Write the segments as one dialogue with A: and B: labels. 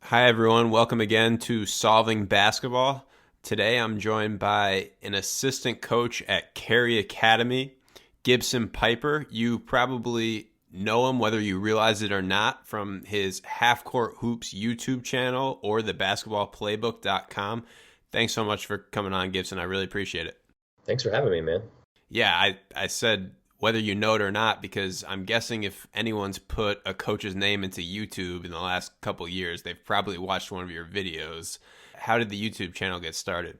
A: Hi, everyone. Welcome again to Solving Basketball. Today I'm joined by an assistant coach at Cary Academy, Gibson Pyper. You probably know him, whether you realize it or not, from his Half Court Hoops YouTube channel or the basketballplaybook.com. Thanks so much for coming on, Gibson. I really appreciate it.
B: Thanks for having me, man.
A: Yeah, I said whether you know it or not, because I'm guessing if anyone's put a coach's name into YouTube in the last couple of years, they've probably watched one of your videos. How did the YouTube channel get started?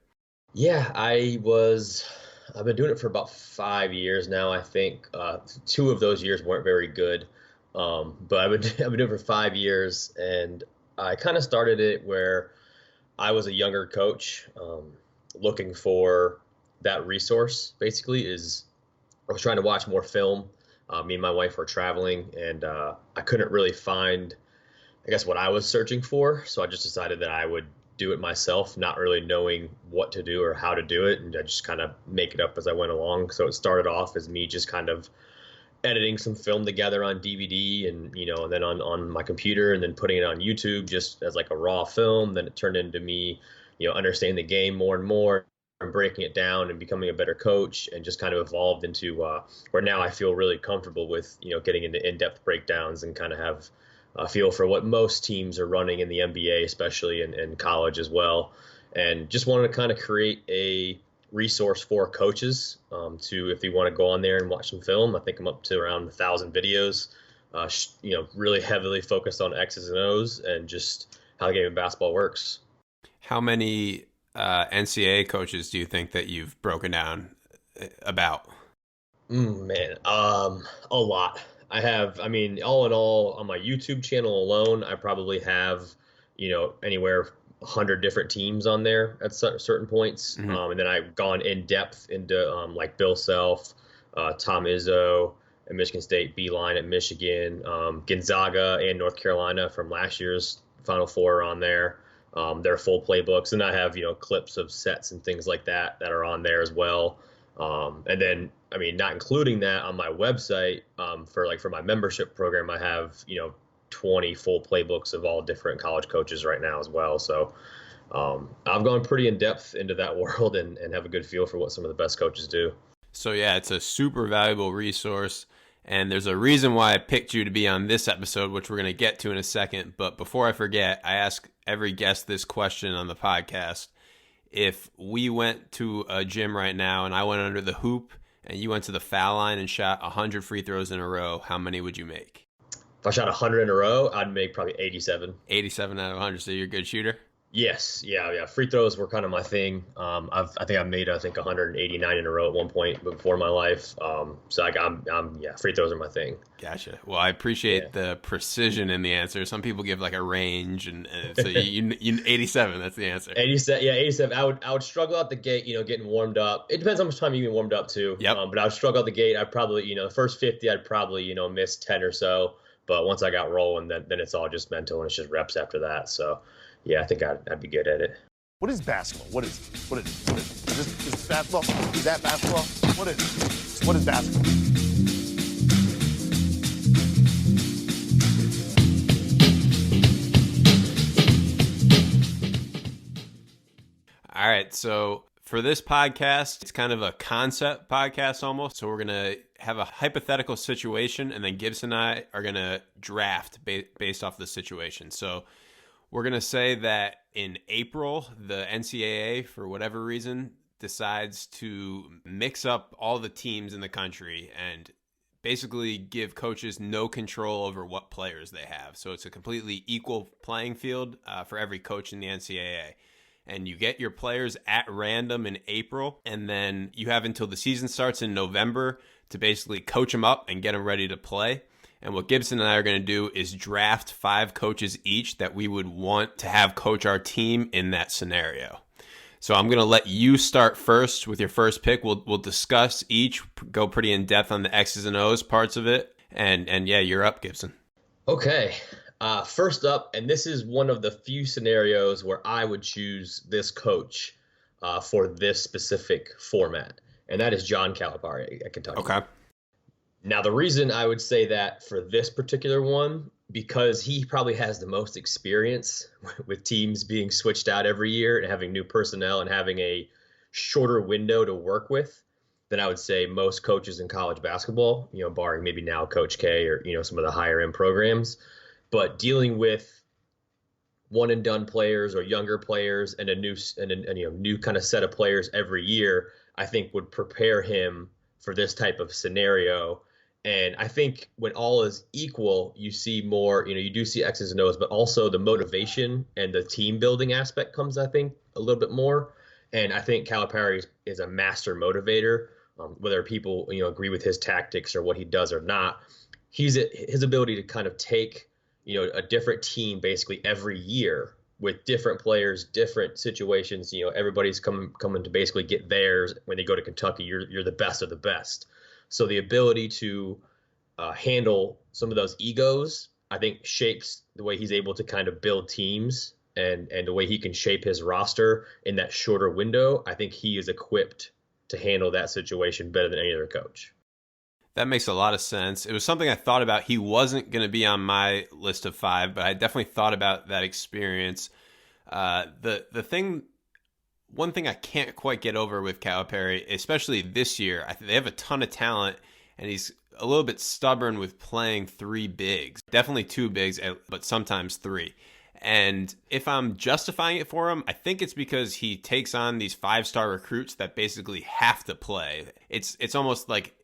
B: Yeah, I've been doing it for about 5 years now, I think. Two of those years weren't very good. But I've been doing it for 5 years, and I kind of started it where I was a younger coach, looking for that resource, basically, is I was trying to watch more film. Me and my wife were traveling, and I couldn't really find, I guess, what I was searching for. So I just decided that I would do it myself, not really knowing what to do or how to do it. And I just kind of make it up as I went along. So it started off as me just kind of editing some film together on DVD and then on my computer, and then putting it on YouTube just as like a raw film. Then it turned into me, understanding the game more and more, and breaking it down and becoming a better coach, and just kind of evolved into where now I feel really comfortable with, getting into in-depth breakdowns and kind of have a feel for what most teams are running in the NBA, especially in college as well. And just wanted to kind of create a resource for coaches to, if you want to go on there and watch some film. I think I'm up to around 1,000 videos, really heavily focused on X's and O's and just how the game of basketball works.
A: How many NCAA coaches do you think that you've broken down about?
B: Man, a lot. All in all, on my YouTube channel alone, I probably have, anywhere 100 different teams on there at certain points.
A: Mm-hmm.
B: And then I've gone in depth into like Bill Self, Tom Izzo at Michigan State, Beeline at Michigan, Gonzaga and North Carolina from last year's Final Four on there. Their full playbooks, and I have clips of sets and things like that are on there as well. And then not including that on my website, for my membership program, I have 20 full playbooks of all different college coaches right now as well. So I've gone pretty in depth into that world and have a good feel for what some of the best coaches do.
A: So yeah, it's a super valuable resource. And there's a reason why I picked you to be on this episode, which we're going to get to in a second. But before I forget, I ask every guest this question on the podcast. If we went to a gym right now and I went under the hoop and you went to the foul line and shot 100 free throws in a row, how many would you make?
B: If I shot 100 in a row, I'd make probably 87.
A: 87 out of 100, so you're a good shooter?
B: Yes, yeah. Free throws were kind of my thing. I think I made 189 in a row at one point before my life. Free throws are my thing.
A: Gotcha. Well, I appreciate the precision in the answer. Some people give like a range, and so you 87. That's the answer.
B: 87, yeah, 87. I would struggle out the gate, getting warmed up. It depends how much time you get warmed up too.
A: Yep.
B: But I would struggle out the gate. I'd probably, the first 50, I'd probably, miss 10 or so. But once I got rolling, then it's all just mental and it's just reps after that. So. Yeah, I think I'd be good at it.
C: What is basketball? What is this basketball? Is that basketball? What is basketball?
A: All right, so for this podcast, it's kind of a concept podcast almost. So we're going to have a hypothetical situation, and then Gibson and I are going to draft based off the situation. So we're going to say that in April, the NCAA, for whatever reason, decides to mix up all the teams in the country and basically give coaches no control over what players they have. So it's a completely equal playing field for every coach in the NCAA. And you get your players at random in April, and then you have until the season starts in November to basically coach them up and get them ready to play. And what Gibson and I are going to do is draft 5 coaches each that we would want to have coach our team in that scenario. So I'm going to let you start first with your first pick. We'll discuss each, go pretty in depth on the X's and O's parts of it. And yeah, you're up, Gibson.
B: Okay. First up, and this is one of the few scenarios where I would choose this coach for this specific format, and that is John Calipari at Kentucky.
A: Okay.
B: Now, the reason I would say that for this particular one because he probably has the most experience with teams being switched out every year and having new personnel and having a shorter window to work with than I would say most coaches in college basketball, barring maybe now Coach K or, some of the higher end programs. But dealing with one and done players or younger players and a new kind of set of players every year, I think would prepare him for this type of scenario. And I think when all is equal, you see more, you do see X's and O's, but also the motivation and the team building aspect comes, I think, a little bit more. And I think Calipari is a master motivator, whether people, agree with his tactics or what he does or not. His ability to kind of take, a different team basically every year with different players, different situations. Everybody's coming to basically get theirs. When they go to Kentucky, you're the best of the best. So the ability to handle some of those egos, I think, shapes the way he's able to kind of build teams and the way he can shape his roster in that shorter window. I think he is equipped to handle that situation better than any other coach.
A: That makes a lot of sense. It was something I thought about. He wasn't going to be on my list of 5, but I definitely thought about that experience. One thing I can't quite get over with Calipari, especially this year, they have a ton of talent, and he's a little bit stubborn with playing 3 bigs. Definitely 2 bigs, but sometimes 3. And if I'm justifying it for him, I think it's because he takes on these 5-star recruits that basically have to play. It's almost like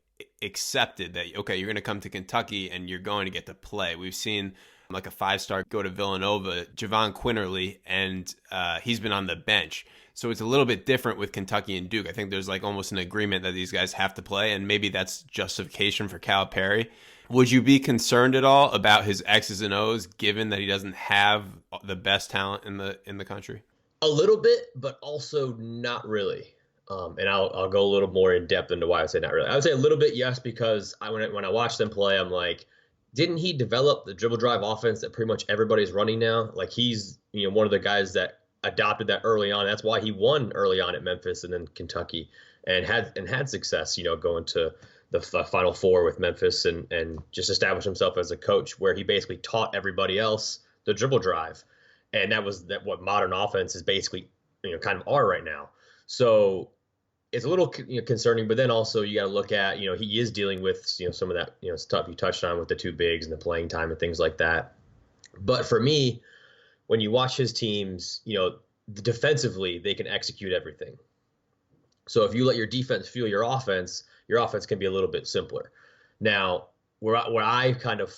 A: accepted that, okay, you're going to come to Kentucky and you're going to get to play. We've seen like a 5-star go to Villanova, Javon Quinterly, and he's been on the bench. So it's a little bit different with Kentucky and Duke. I think there's like almost an agreement that these guys have to play, and maybe that's justification for Calipari. Would you be concerned at all about his X's and O's, given that he doesn't have the best talent in the country?
B: A little bit, but also not really. And I'll go a little more in depth into why I say not really. I would say a little bit yes, because when I watch them play, I'm like, didn't he develop the dribble drive offense that pretty much everybody's running now? Like, he's one of the guys that adopted that early on. That's why he won early on at Memphis and then Kentucky, and had success. Going to the Final Four with Memphis and just established himself as a coach where he basically taught everybody else the dribble drive, and what modern offense is basically kind of are right now. So it's a little concerning, but then also you got to look at he is dealing with some of that stuff you touched on with the 2 bigs and the playing time and things like that. But for me, when you watch his teams, defensively they can execute everything. So if you let your defense fuel your offense can be a little bit simpler. Now, where I kind of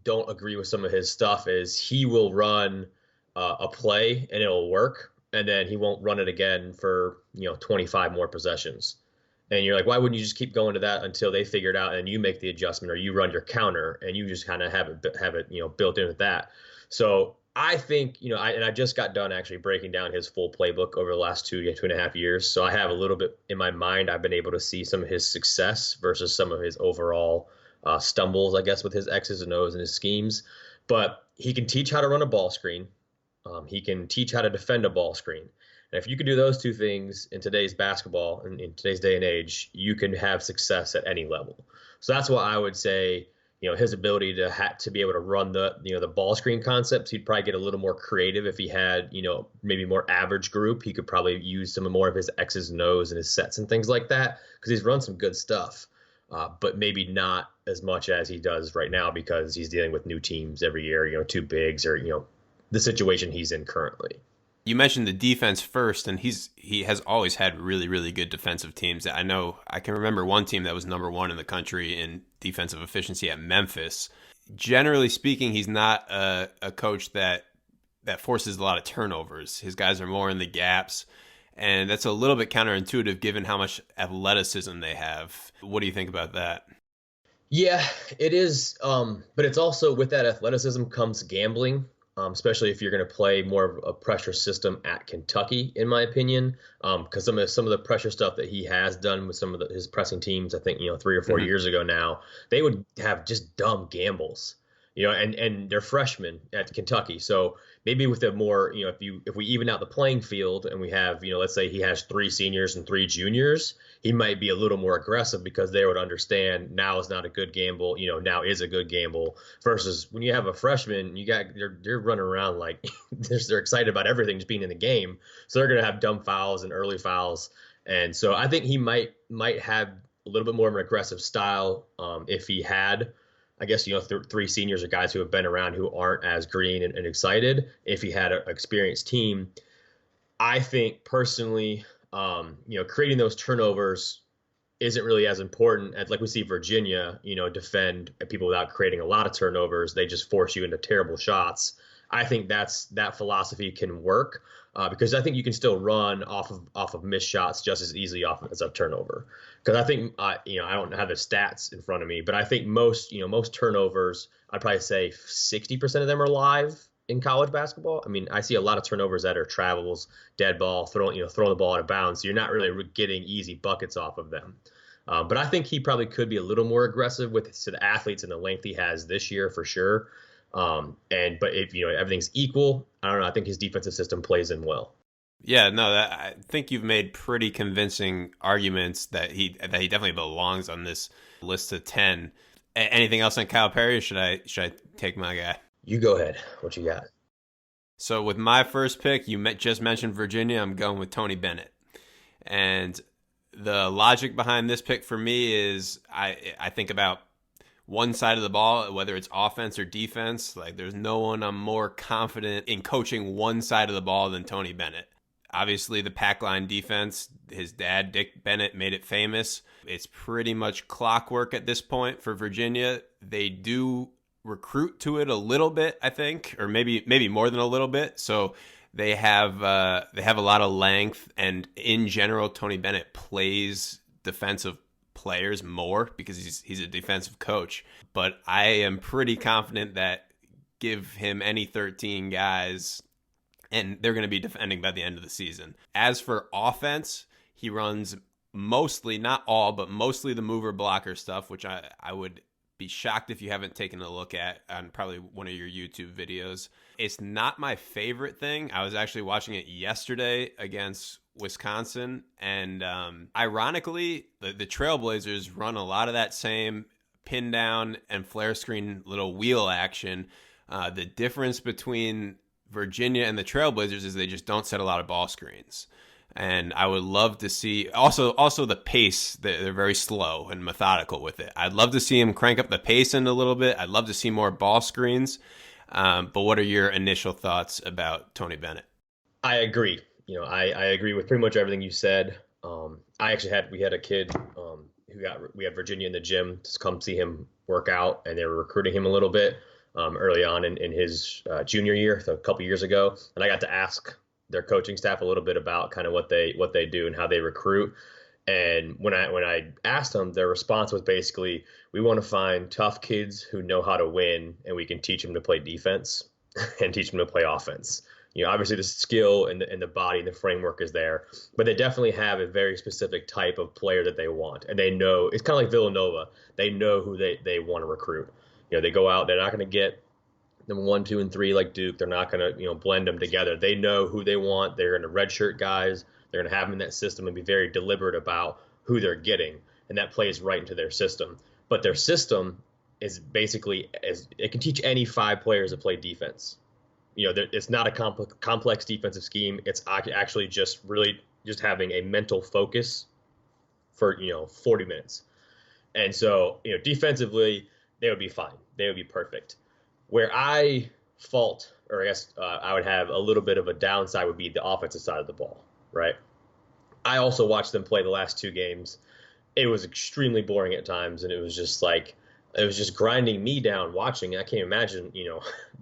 B: don't agree with some of his stuff is he will run a play and it'll work, and then he won't run it again for 25 more possessions. And you're like, why wouldn't you just keep going to that until they figure it out and you make the adjustment, or you run your counter and you just kind of have it built in with that. So I think I just got done actually breaking down his full playbook over the last 2.5 years. So I have a little bit in my mind. I've been able to see some of his success versus some of his overall stumbles, I guess, with his X's and O's and his schemes. But he can teach how to run a ball screen. He can teach how to defend a ball screen. And if you can do those 2 things in today's basketball and in today's day and age, you can have success at any level. So that's why I would say, his ability to be able to run the ball screen concepts, he'd probably get a little more creative if he had, maybe more average group. He could probably use some more of his X's and O's and his sets and things like that, because he's run some good stuff, but maybe not as much as he does right now because he's dealing with new teams every year, 2 bigs or, the situation he's in currently.
A: You mentioned the defense first, and he has always had really, really good defensive teams. I can remember one team that was number 1 in the country in defensive efficiency at Memphis. Generally speaking, he's not a coach that forces a lot of turnovers. His guys are more in the gaps, and that's a little bit counterintuitive given how much athleticism they have. What do you think about that?
B: Yeah, it is. But it's also, with that athleticism comes gambling. Especially if you're going to play more of a pressure system at Kentucky, in my opinion, because some of the pressure stuff that he has done with some of his pressing teams, I think 3 or 4 years ago now, they would have just dumb gambles, and they're freshmen at Kentucky. So maybe with a more, if we even out the playing field and we have, let's say he has 3 seniors and 3 juniors, he might be a little more aggressive because they would understand now is not a good gamble, now is a good gamble versus when you have a freshman, they're running around like they're excited about everything just being in the game. So they're going to have dumb fouls and early fouls. And so I think he might have a little bit more of an aggressive style if he had, I guess, 3 seniors or guys who have been around who aren't as green and excited. If he had an experienced team, I think personally, creating those turnovers isn't really as important as like we see Virginia, defend people without creating a lot of turnovers. They just force you into terrible shots. I think that philosophy can work because I think you can still run off of missed shots just as easily off as a turnover. Because I think I don't have the stats in front of me, but I think most turnovers, I'd probably say 60% of them are live in college basketball. I mean, I see a lot of turnovers that are travels, dead ball, throwing the ball out of bounds. So you're not really getting easy buckets off of them. But I think he probably could be a little more aggressive with the athletes and the length he has this year for sure. But if everything's equal, I don't know. I think his defensive system plays in well.
A: Yeah, no, I think you've made pretty convincing arguments that he definitely belongs on this list of 10. Anything else on Calipari, or should I take my guy?
B: You go ahead. What you got?
A: So with my first pick, you just mentioned Virginia. I'm going with Tony Bennett, and the logic behind this pick for me is I think about one side of the ball, whether it's offense or defense. Like, there's no one I'm more confident in coaching one side of the ball than Tony Bennett. Obviously, the pack line defense, his dad, Dick Bennett, made it famous. It's pretty much clockwork at this point for Virginia. They do recruit to it a little bit, I think, or maybe more than a little bit. So they have a lot of length, and in general, Tony Bennett plays defensive players more because he's a defensive coach. But I am pretty confident that give him any 13 guys, and they're going to be defending by the end of the season. As for offense, he runs mostly, not all, but mostly the mover blocker stuff, which I would be shocked if you haven't taken a look at on probably one of your YouTube videos. It's not my favorite thing. I was actually watching it yesterday against Wisconsin, and ironically, the Trailblazers run a lot of that same pin down and flare screen little wheel action. The difference between Virginia and the Trailblazers is they just don't set a lot of ball screens. And I would love to see also the pace. They're very slow and methodical with it. I'd love to see him crank up the pace in a little bit. I'd love to see more ball screens. But what are your initial thoughts about Tony Bennett?
B: I agree. I agree with pretty much everything you said. We had a kid we had Virginia in the gym to come see him work out, and they were recruiting him a little bit early on in his junior year, so a couple years ago, and I got to ask their coaching staff a little bit about kind of what they do and how they recruit. And when I asked them, their response was basically, we want to find tough kids who know how to win, and we can teach them to play defense and teach them to play offense. Obviously the skill and the body and the framework is there, but they definitely have a very specific type of player that they want. And they know, it's kind of like Villanova. They know who they want to recruit. They go out, they're not going to get them 1, 2, and 3 like Duke. They're not going to, blend them together. They know who they want. They're going to redshirt guys. They're going to have them in that system and be very deliberate about who they're getting. And that plays right into their system. But their system is basically, it can teach any 5 players to play defense. It's not a complex defensive scheme. It's actually just having a mental focus for, 40 minutes. And so, defensively, they would be fine. They would be perfect. Where I fault, or I guess I would have a little bit of a downside, would be the offensive side of the ball, right? I also watched them play the last 2 games. It was extremely boring at times, and it was just grinding me down watching. I can't imagine,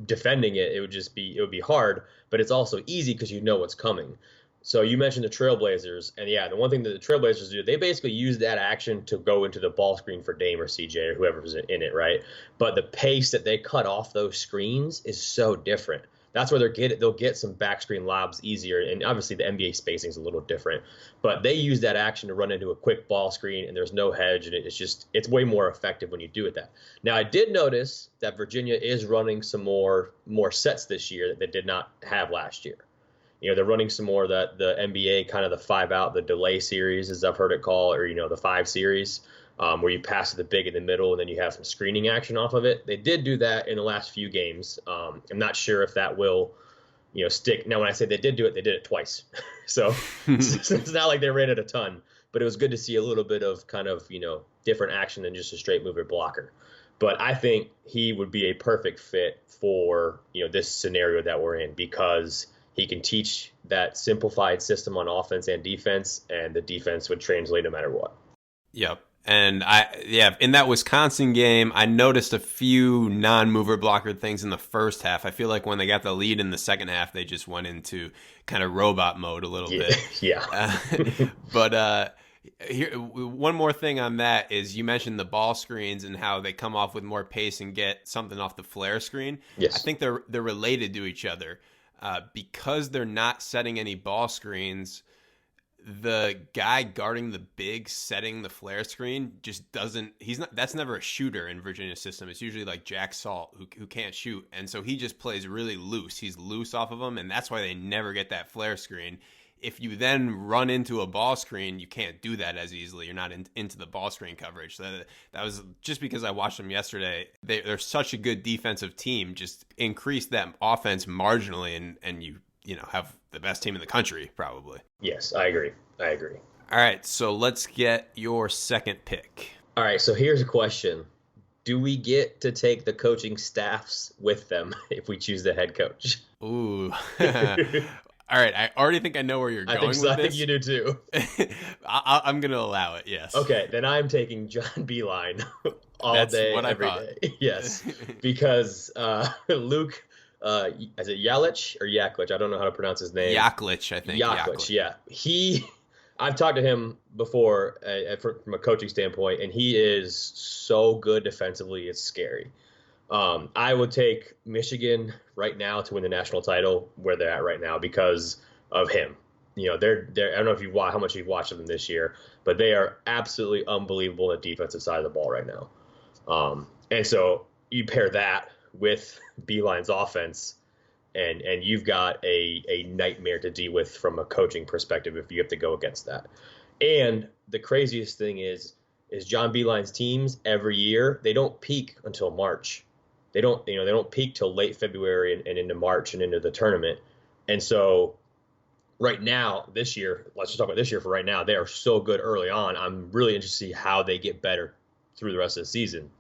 B: defending it. It would be hard, but it's also easy because you know what's coming. So you mentioned the Trailblazers, and yeah, the one thing that the Trailblazers do, they basically use that action to go into the ball screen for Dame or CJ or whoever's in it, right? But the pace that they cut off those screens is so different. That's where they'll get some back screen lobs easier. And obviously the NBA spacing is a little different, but they use that action to run into a quick ball screen, and there's no hedge, and it's way more effective when you do it that. Now, I did notice that Virginia is running some more sets this year that they did not have last year. They're running some more that the NBA kind of the 5-out, the delay series, as I've heard it called, or the 5 series. Where you pass the big in the middle and then you have some screening action off of it. They did do that in the last few games. I'm not sure if that will, stick. Now, when I say they did do it, they did it twice. So it's not like they ran it a ton, but it was good to see a little bit of kind of, different action than just a straight mover blocker. But I think he would be a perfect fit for, this scenario that we're in, because he can teach that simplified system on offense and defense, and the defense would translate no matter what.
A: Yep. And in that Wisconsin game, I noticed a few non-mover blocker things in the first half. I feel like when they got the lead in the second half, they just went into kind of robot mode a little bit.
B: Yeah.
A: But here, one more thing on that is you mentioned the ball screens and how they come off with more pace and get something off the flare screen.
B: Yes.
A: I think they're related to each other because they're not setting any ball screens. The guy guarding the big setting the flare screen just doesn't, that's never a shooter in Virginia's system. It's usually like Jack Salt who can't shoot. And so he just plays really loose. He's loose off of them. And that's why they never get that flare screen. If you then run into a ball screen, you can't do that as easily. You're not into the ball screen coverage. So that was just because I watched them yesterday. They're such a good defensive team. Just increase that offense marginally and you have the best team in the country, probably.
B: Yes, I agree.
A: All right, so let's get your second pick.
B: All right, so here's a question. Do we get to take the coaching staffs with them if we choose the head coach?
A: Ooh. All right, I already think I know where you're going with this.
B: I think you do too.
A: I'm going to allow it, yes.
B: Okay, then I'm taking John Beilein all
A: That's
B: day,
A: what
B: every day. Yes, because Luke... is it Yalich or Yaklich? I don't know how to pronounce his name.
A: Yaklich, I think.
B: Yaklich, yeah. I've talked to him before from a coaching standpoint, and he is so good defensively. It's scary. I would take Michigan right now to win the national title where they're at right now because of him. They're I don't know how much you've watched them this year, but they are absolutely unbelievable on the defensive side of the ball right now. And so you pair that with Beilein's offense, and you've got a nightmare to deal with from a coaching perspective if you have to go against that. And the craziest thing is John Beilein's teams every year, they don't peak until March. They don't peak till late February and into March and into the tournament. And so right now, this year, let's just talk about this year for right now, they are so good early on. I'm really interested to see how they get better through the rest of the season.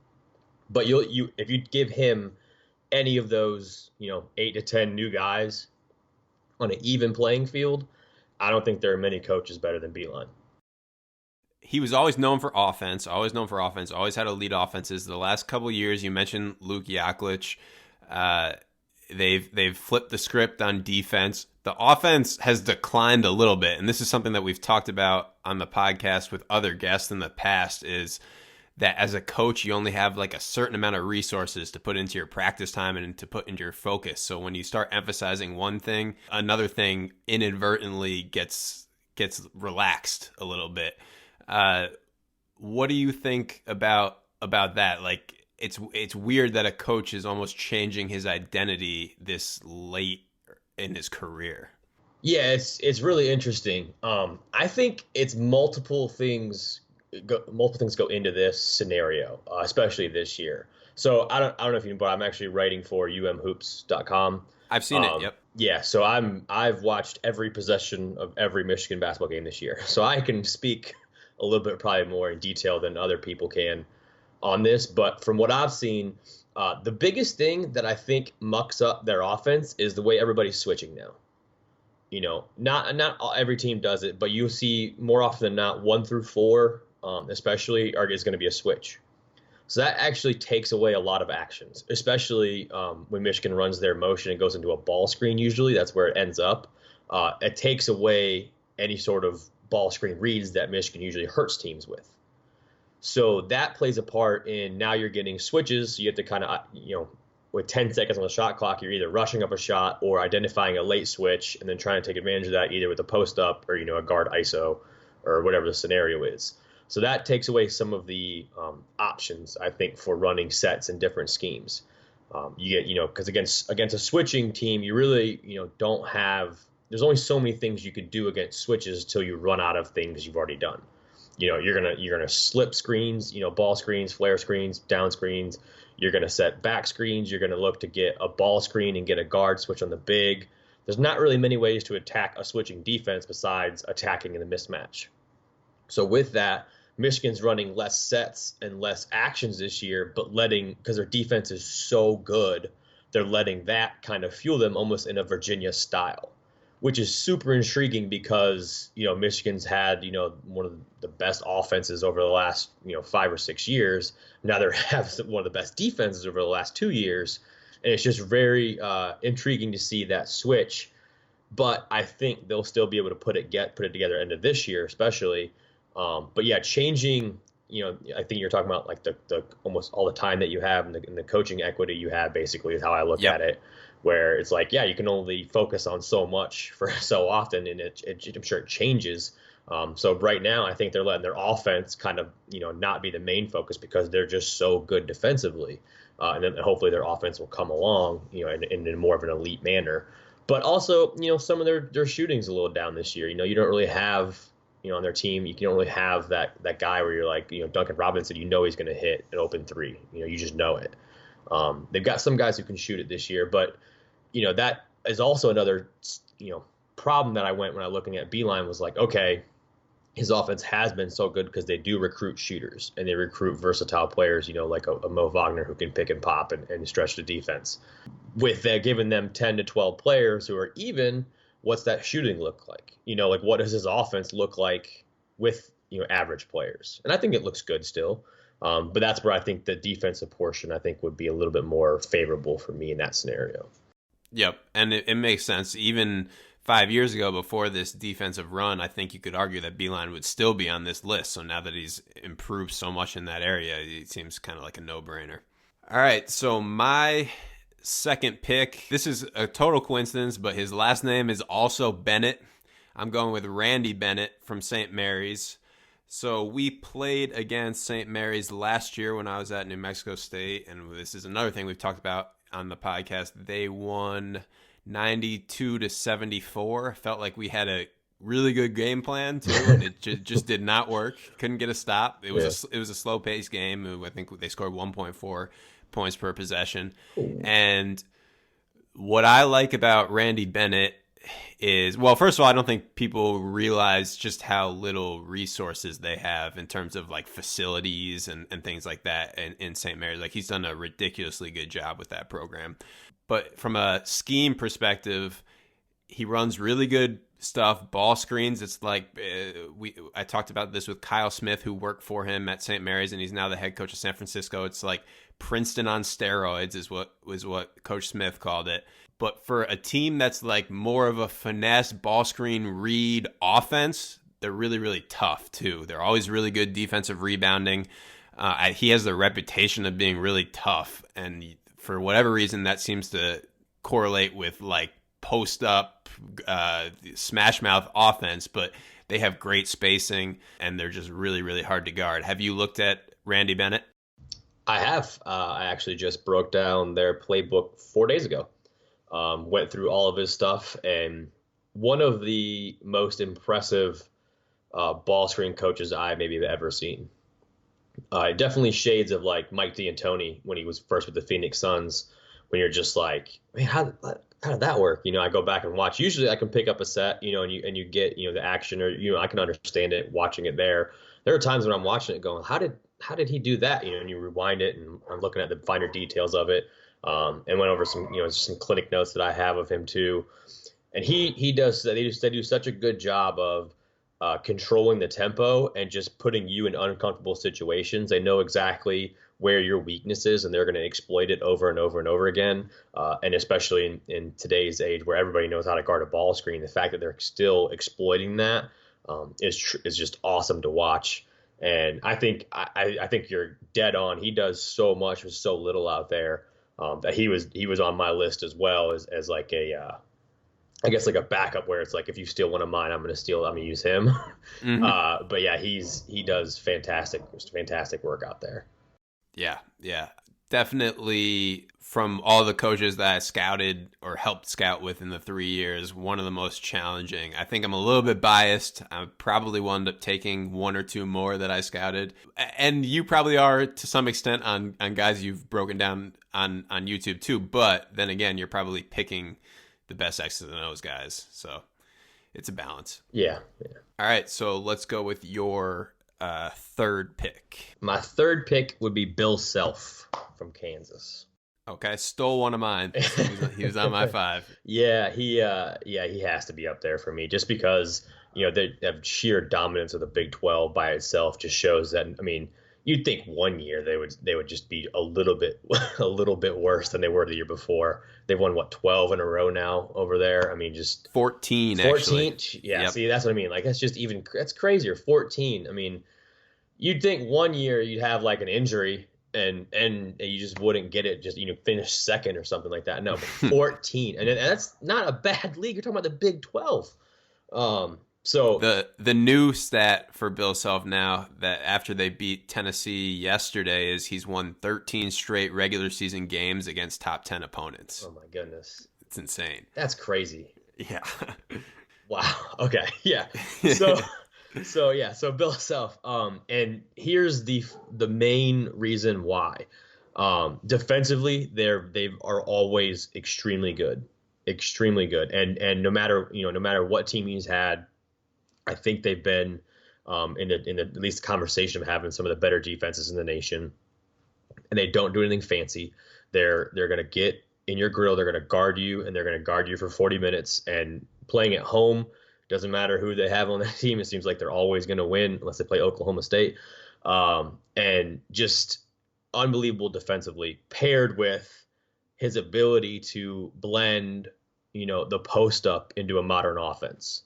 B: But if you give him any of those, 8 to 10 new guys on an even playing field, I don't think there are many coaches better than Beilein.
A: He was always known for offense, always had to lead offenses. The last couple of years, you mentioned Luke Yaklich. They've flipped the script on defense. The offense has declined a little bit, and this is something that we've talked about on the podcast with other guests in the past, is that as a coach, you only have like a certain amount of resources to put into your practice time and to put into your focus. So when you start emphasizing one thing, another thing inadvertently gets relaxed a little bit. What do you think about that? Like, it's weird that a coach is almost changing his identity this late in his career.
B: Yeah, it's really interesting. I think it's multiple things go into this scenario, especially this year. So I don't know if you know, but I'm actually writing for umhoops.com.
A: I've seen it. Yep.
B: Yeah. So I've watched every possession of every Michigan basketball game this year. So I can speak a little bit probably more in detail than other people can on this. But from what I've seen, the biggest thing that I think mucks up their offense is the way everybody's switching now. Not every team does it, but you see more often than not 1 through 4, especially, is going to be a switch. So that actually takes away a lot of actions, especially when Michigan runs their motion and goes into a ball screen. Usually that's where it ends up. It takes away any sort of ball screen reads that Michigan usually hurts teams with. So that plays a part in now you're getting switches. So you have to kind of, with 10 seconds on the shot clock, you're either rushing up a shot or identifying a late switch and then trying to take advantage of that either with a post up or, a guard ISO or whatever the scenario is. So that takes away some of the options, I think, for running sets in different schemes. You get, because against a switching team, you really, don't have, there's only so many things you could do against switches until you run out of things you've already done. You're gonna slip screens, ball screens, flare screens, down screens. You're gonna set back screens. You're gonna look to get a ball screen and get a guard switch on the big. There's not really many ways to attack a switching defense besides attacking in the mismatch. So with that, Michigan's running less sets and less actions this year, but because their defense is so good, they're letting that kind of fuel them almost in a Virginia style, which is super intriguing because, Michigan's had, one of the best offenses over the last, 5 or 6 years. Now they have one of the best defenses over the last 2 years. And it's just very intriguing to see that switch. But I think they'll still be able to put it together end of this year, especially. But yeah, changing, I think you're talking about like the almost all the time that you have and the coaching equity you have, basically, is how I look at it. Where it's like, yeah, you can only focus on so much for so often, and I'm sure it changes. So right now, I think they're letting their offense kind of, not be the main focus because they're just so good defensively. And then hopefully their offense will come along, in more of an elite manner. But also, some of their shooting's a little down this year. You don't really have, on their team, you don't really have that guy where you're like, Duncan Robinson, he's going to hit an open three. You just know it. They've got some guys who can shoot it this year, but that is also another problem that I went when I was looking at Beeline was like, okay, his offense has been so good because they do recruit shooters and they recruit versatile players, like a Mo Wagner who can pick and pop and stretch the defense. With that, giving them 10 to 12 players who are even, what's that shooting look like? Like what does his offense look like with average players? And I think it looks good still. But that's where I think the defensive portion, I think, would be a little bit more favorable for me in that scenario.
A: Yep, and it makes sense. Even 5 years ago, before this defensive run, I think you could argue that Beeline would still be on this list. So now that he's improved so much in that area, it seems kind of like a no-brainer. All right, so my second pick, this is a total coincidence, but his last name is also Bennett. I'm going with Randy Bennett from St. Mary's. So we played against St. Mary's last year when I was at New Mexico State, and this is another thing we've talked about on the podcast. They won 92-74. Felt like we had a really good game plan too, and it just did not work. Couldn't get a stop. It was a slow paced game. I think they scored 1.4 points per possession. Ooh. And what I like about Randy Bennett is, well, first of all, I don't think people realize just how little resources they have in terms of like facilities and things like that in St. Mary's. Like, he's done a ridiculously good job with that program. But from a scheme perspective, he runs really good stuff, ball screens. It's like I talked about this with Kyle Smith, who worked for him at St. Mary's, and he's now the head coach of San Francisco. It's like Princeton on steroids is what Coach Smith called it. But for a team that's like more of a finesse ball screen read offense, they're really, really tough too. They're always really good defensive rebounding. He has the reputation of being really tough, and for whatever reason, that seems to correlate with like post up, smash mouth offense. But they have great spacing, and they're just really, really hard to guard. Have you looked at Randy Bennett?
B: I have. I actually just broke down their playbook 4 days ago. Went through all of his stuff, and one of the most impressive ball screen coaches I maybe have ever seen. Definitely shades of like Mike D'Antoni when he was first with the Phoenix Suns, when you're just like, man, how did that work? I go back and watch. Usually I can pick up a set, and you get, the action, or, I can understand it watching it there. There are times when I'm watching it going, how did he do that? And you rewind it, and I'm looking at the finer details of it. And went over some, some clinic notes that I have of him too. And they do such a good job of controlling the tempo and just putting you in uncomfortable situations. They know exactly where your weakness is, and they're going to exploit it over and over and over again. And especially in today's age where everybody knows how to guard a ball screen, the fact that they're still exploiting that is just awesome to watch. And I think you're dead on. He does so much with so little out there. that he was on my list as well as like I guess like a backup where it's like if you steal one of mine, I'm gonna use him. But yeah, he does fantastic work out there.
A: Yeah, definitely. From all the coaches that I scouted or helped scout with in the 3 years, one of the most challenging. I think I'm a little bit biased. I probably wound up taking one or two more that I scouted. And you probably are to some extent on guys you've broken down on YouTube too. But then again, you're probably picking the best X's and O's guys. So it's a balance.
B: Yeah.
A: All right, so let's go with your third pick.
B: My third pick would be Bill Self from Kansas.
A: Okay, stole one of mine. He was on my 5.
B: Yeah, he has to be up there for me just because, they have sheer dominance of the Big 12 by itself just shows that, I mean, you'd think one year they would just be a little bit worse than they were the year before. They've won 12 in a row now over there. I mean, just
A: 14 actually.
B: Yeah,
A: yep.
B: See, that's what I mean. Like that's crazier. 14. I mean, you'd think one year you'd have like an injury and you just wouldn't get it, just finish second or something like that. No, but 14, and that's not a bad league. You're talking about the Big 12. So
A: the new stat for Bill Self now that after they beat Tennessee yesterday is he's won 13 straight regular season games against top 10 opponents.
B: Oh my goodness,
A: it's insane.
B: That's crazy.
A: Yeah.
B: Wow. Okay. Yeah. So Bill Self, and here's the main reason why. Defensively, they are always extremely good, and no matter what team he's had, I think they've been in the at least the conversation of having some of the better defenses in the nation, and they don't do anything fancy. They're gonna get in your grill, they're gonna guard you, and they're gonna guard you for 40 minutes, and playing at home. Doesn't matter who they have on that team. It seems like they're always going to win unless they play Oklahoma State. And just unbelievable defensively, paired with his ability to blend, the post up into a modern offense.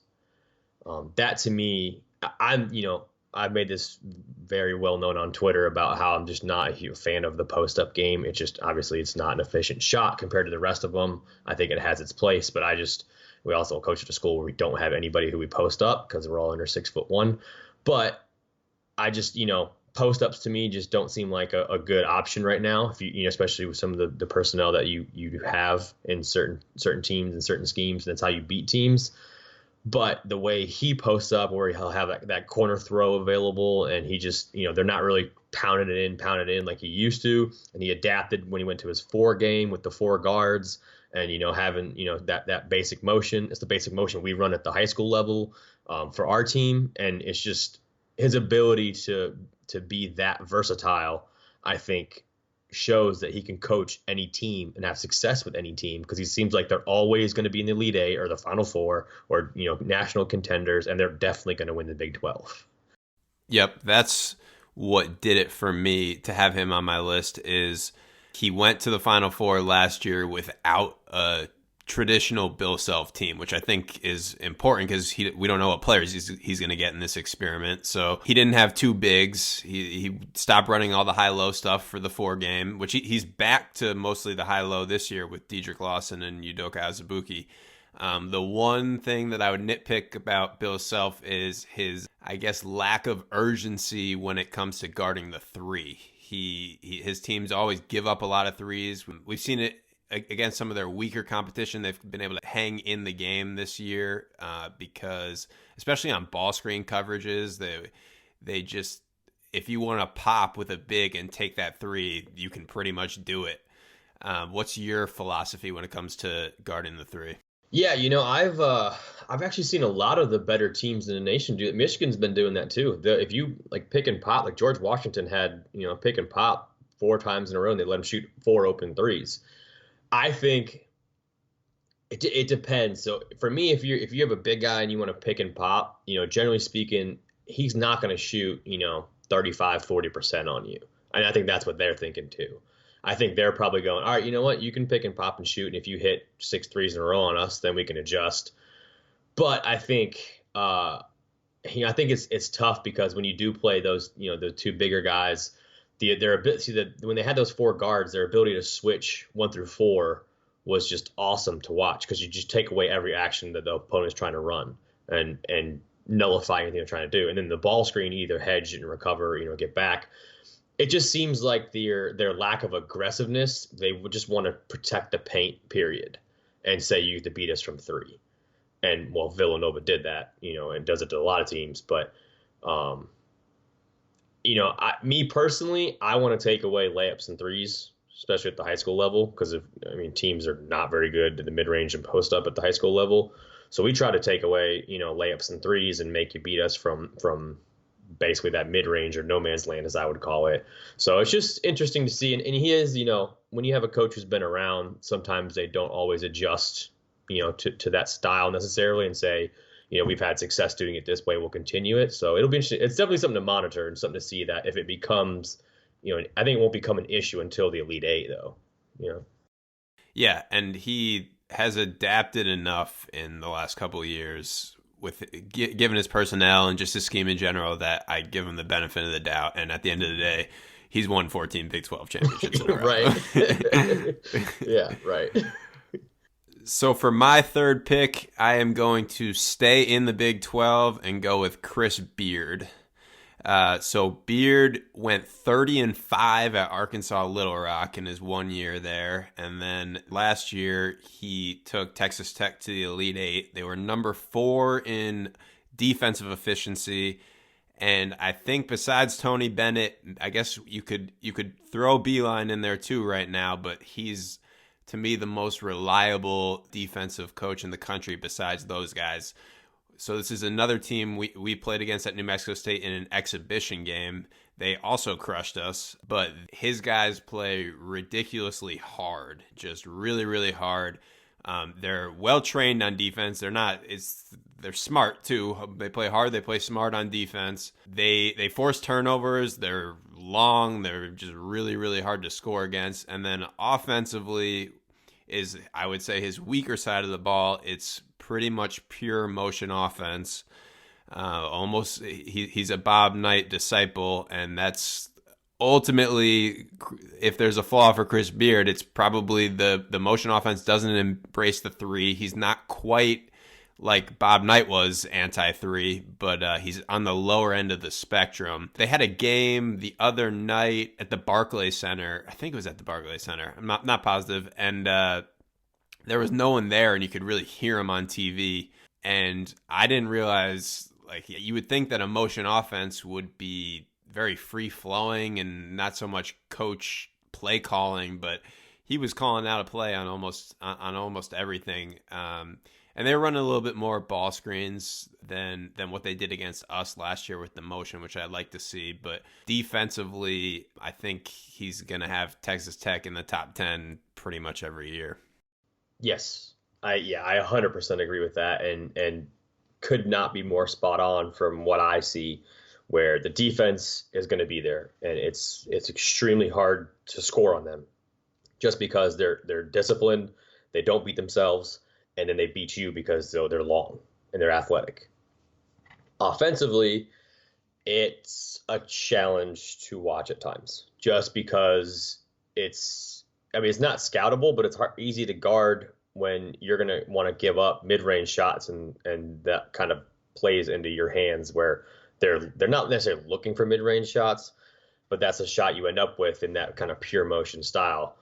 B: That to me, I've made this very well known on Twitter about how I'm just not a huge fan of the post up game. It's just, obviously it's not an efficient shot compared to the rest of them. I think it has its place, but we also coach at a school where we don't have anybody who we post up because we're all under 6'1". But I just, post ups to me just don't seem like a good option right now. If you especially with some of the personnel that you have in certain teams and certain schemes, and that's how you beat teams. But the way he posts up, where he'll have that corner throw available, and he just, they're not really pounding it in like he used to. And he adapted when he went to his 4 game with the 4 guards. And, having, that basic motion, it's the basic motion we run at the high school level for our team. And it's just his ability to be that versatile, I think, shows that he can coach any team and have success with any team, because he seems like they're always going to be in the Elite Eight or the Final Four or, national contenders, and they're definitely going to win the Big 12.
A: Yep, that's what did it for me to have him on my list. Is he went to the Final Four last year without a traditional Bill Self team, which I think is important because we don't know what players he's going to get in this experiment. So he didn't have 2 bigs. He stopped running all the high-low stuff for the 4 game, which he's back to mostly the high-low this year with Dedrick Lawson and Udoka Azubuike. The one thing that I would nitpick about Bill Self is his, I guess, lack of urgency when it comes to guarding the 3. His teams always give up a lot of threes. We've seen it against some of their weaker competition. They've been able to hang in the game this year because, especially on ball screen coverages, they just, if you want to pop with a big and take that 3, you can pretty much do it. What's your philosophy when it comes to guarding the 3?
B: Yeah, I've actually seen a lot of the better teams in the nation do it. Michigan's been doing that too. If you like pick and pop, like George Washington had, pick and pop 4 times in a row, and they let him shoot 4 open threes. I think it depends. So for me, if you have a big guy and you want to pick and pop, generally speaking, he's not going to shoot, 35, 40% on you. And I think that's what they're thinking too. I think they're probably going, all right, you know what? You can pick and pop and shoot. And if you hit 6 threes in a row on us, then we can adjust. But I think, I think it's tough because when you do play those, the 2 bigger guys, their ability, when they had those 4 guards, their ability to switch 1 through 4 was just awesome to watch, because you just take away every action that the opponent is trying to run and nullify anything they're trying to do. And then the ball screen, either hedge and recover, get back. It just seems like their lack of aggressiveness, they would just want to protect the paint, period, and say you have to beat us from 3. And well, Villanova did that, and does it to a lot of teams. But, me personally, I want to take away layups and threes, especially at the high school level, because teams are not very good to the mid range and post up at the high school level. So we try to take away, layups and threes and make you beat us from basically that mid range or no man's land, as I would call it. So it's just interesting to see. And he is, when you have a coach who's been around, sometimes they don't always adjust, to that style necessarily, and say, we've had success doing it this way, we'll continue it. So it'll be interesting. It's definitely something to monitor and something to see that if it becomes, I think it won't become an issue until the Elite Eight, though.
A: Yeah, and he has adapted enough in the last couple of years with given his personnel and just his scheme in general that I give him the benefit of the doubt. And at the end of the day, he's won 14 Big 12 championships in a row.
B: Right. Yeah, right.
A: So for my third pick, I am going to stay in the Big 12 and go with Chris Beard. So Beard went 30-5 at Arkansas Little Rock in his 1 year there. And then last year, he took Texas Tech to the Elite Eight. They were number 4 in defensive efficiency. And I think besides Tony Bennett, I guess you could throw Beeline in there too right now, but he's, to me, the most reliable defensive coach in the country besides those guys. So this is another team we played against at New Mexico State in an exhibition game. They also crushed us, but his guys play ridiculously hard, just really, really hard. They're well-trained on defense. They're smart too. They play hard. They play smart on defense. They force turnovers. They're long. They're just really, really hard to score against. And then offensively is, I would say, his weaker side of the ball. It's pretty much pure motion offense. Almost, he's a Bob Knight disciple, and that's ultimately, if there's a flaw for Chris Beard, it's probably the motion offense doesn't embrace the 3. He's not quite like Bob Knight was anti-3, but he's on the lower end of the spectrum. They had a game the other night at the Barclays Center. I think it was at the Barclays Center. I'm not positive. And there was no one there, and you could really hear him on TV. And I didn't realize, you would think that a motion offense would be very free-flowing and not so much coach play calling, but he was calling out a play on almost everything. And they were running a little bit more ball screens than what they did against us last year with the motion, which I'd like to see. But defensively, I think he's going to have Texas Tech in the top 10 pretty much every year.
B: Yes. I 100% agree with that, and could not be more spot on from what I see, where the defense is going to be there, and it's extremely hard to score on them just because they're disciplined, they don't beat themselves, and then they beat you because they're long and they're athletic. Offensively, it's a challenge to watch at times, just because it's not scoutable, but it's easy to guard when you're going to want to give up mid-range shots, and that kind of plays into your hands where they're not necessarily looking for mid-range shots, but that's a shot you end up with in that kind of pure motion style.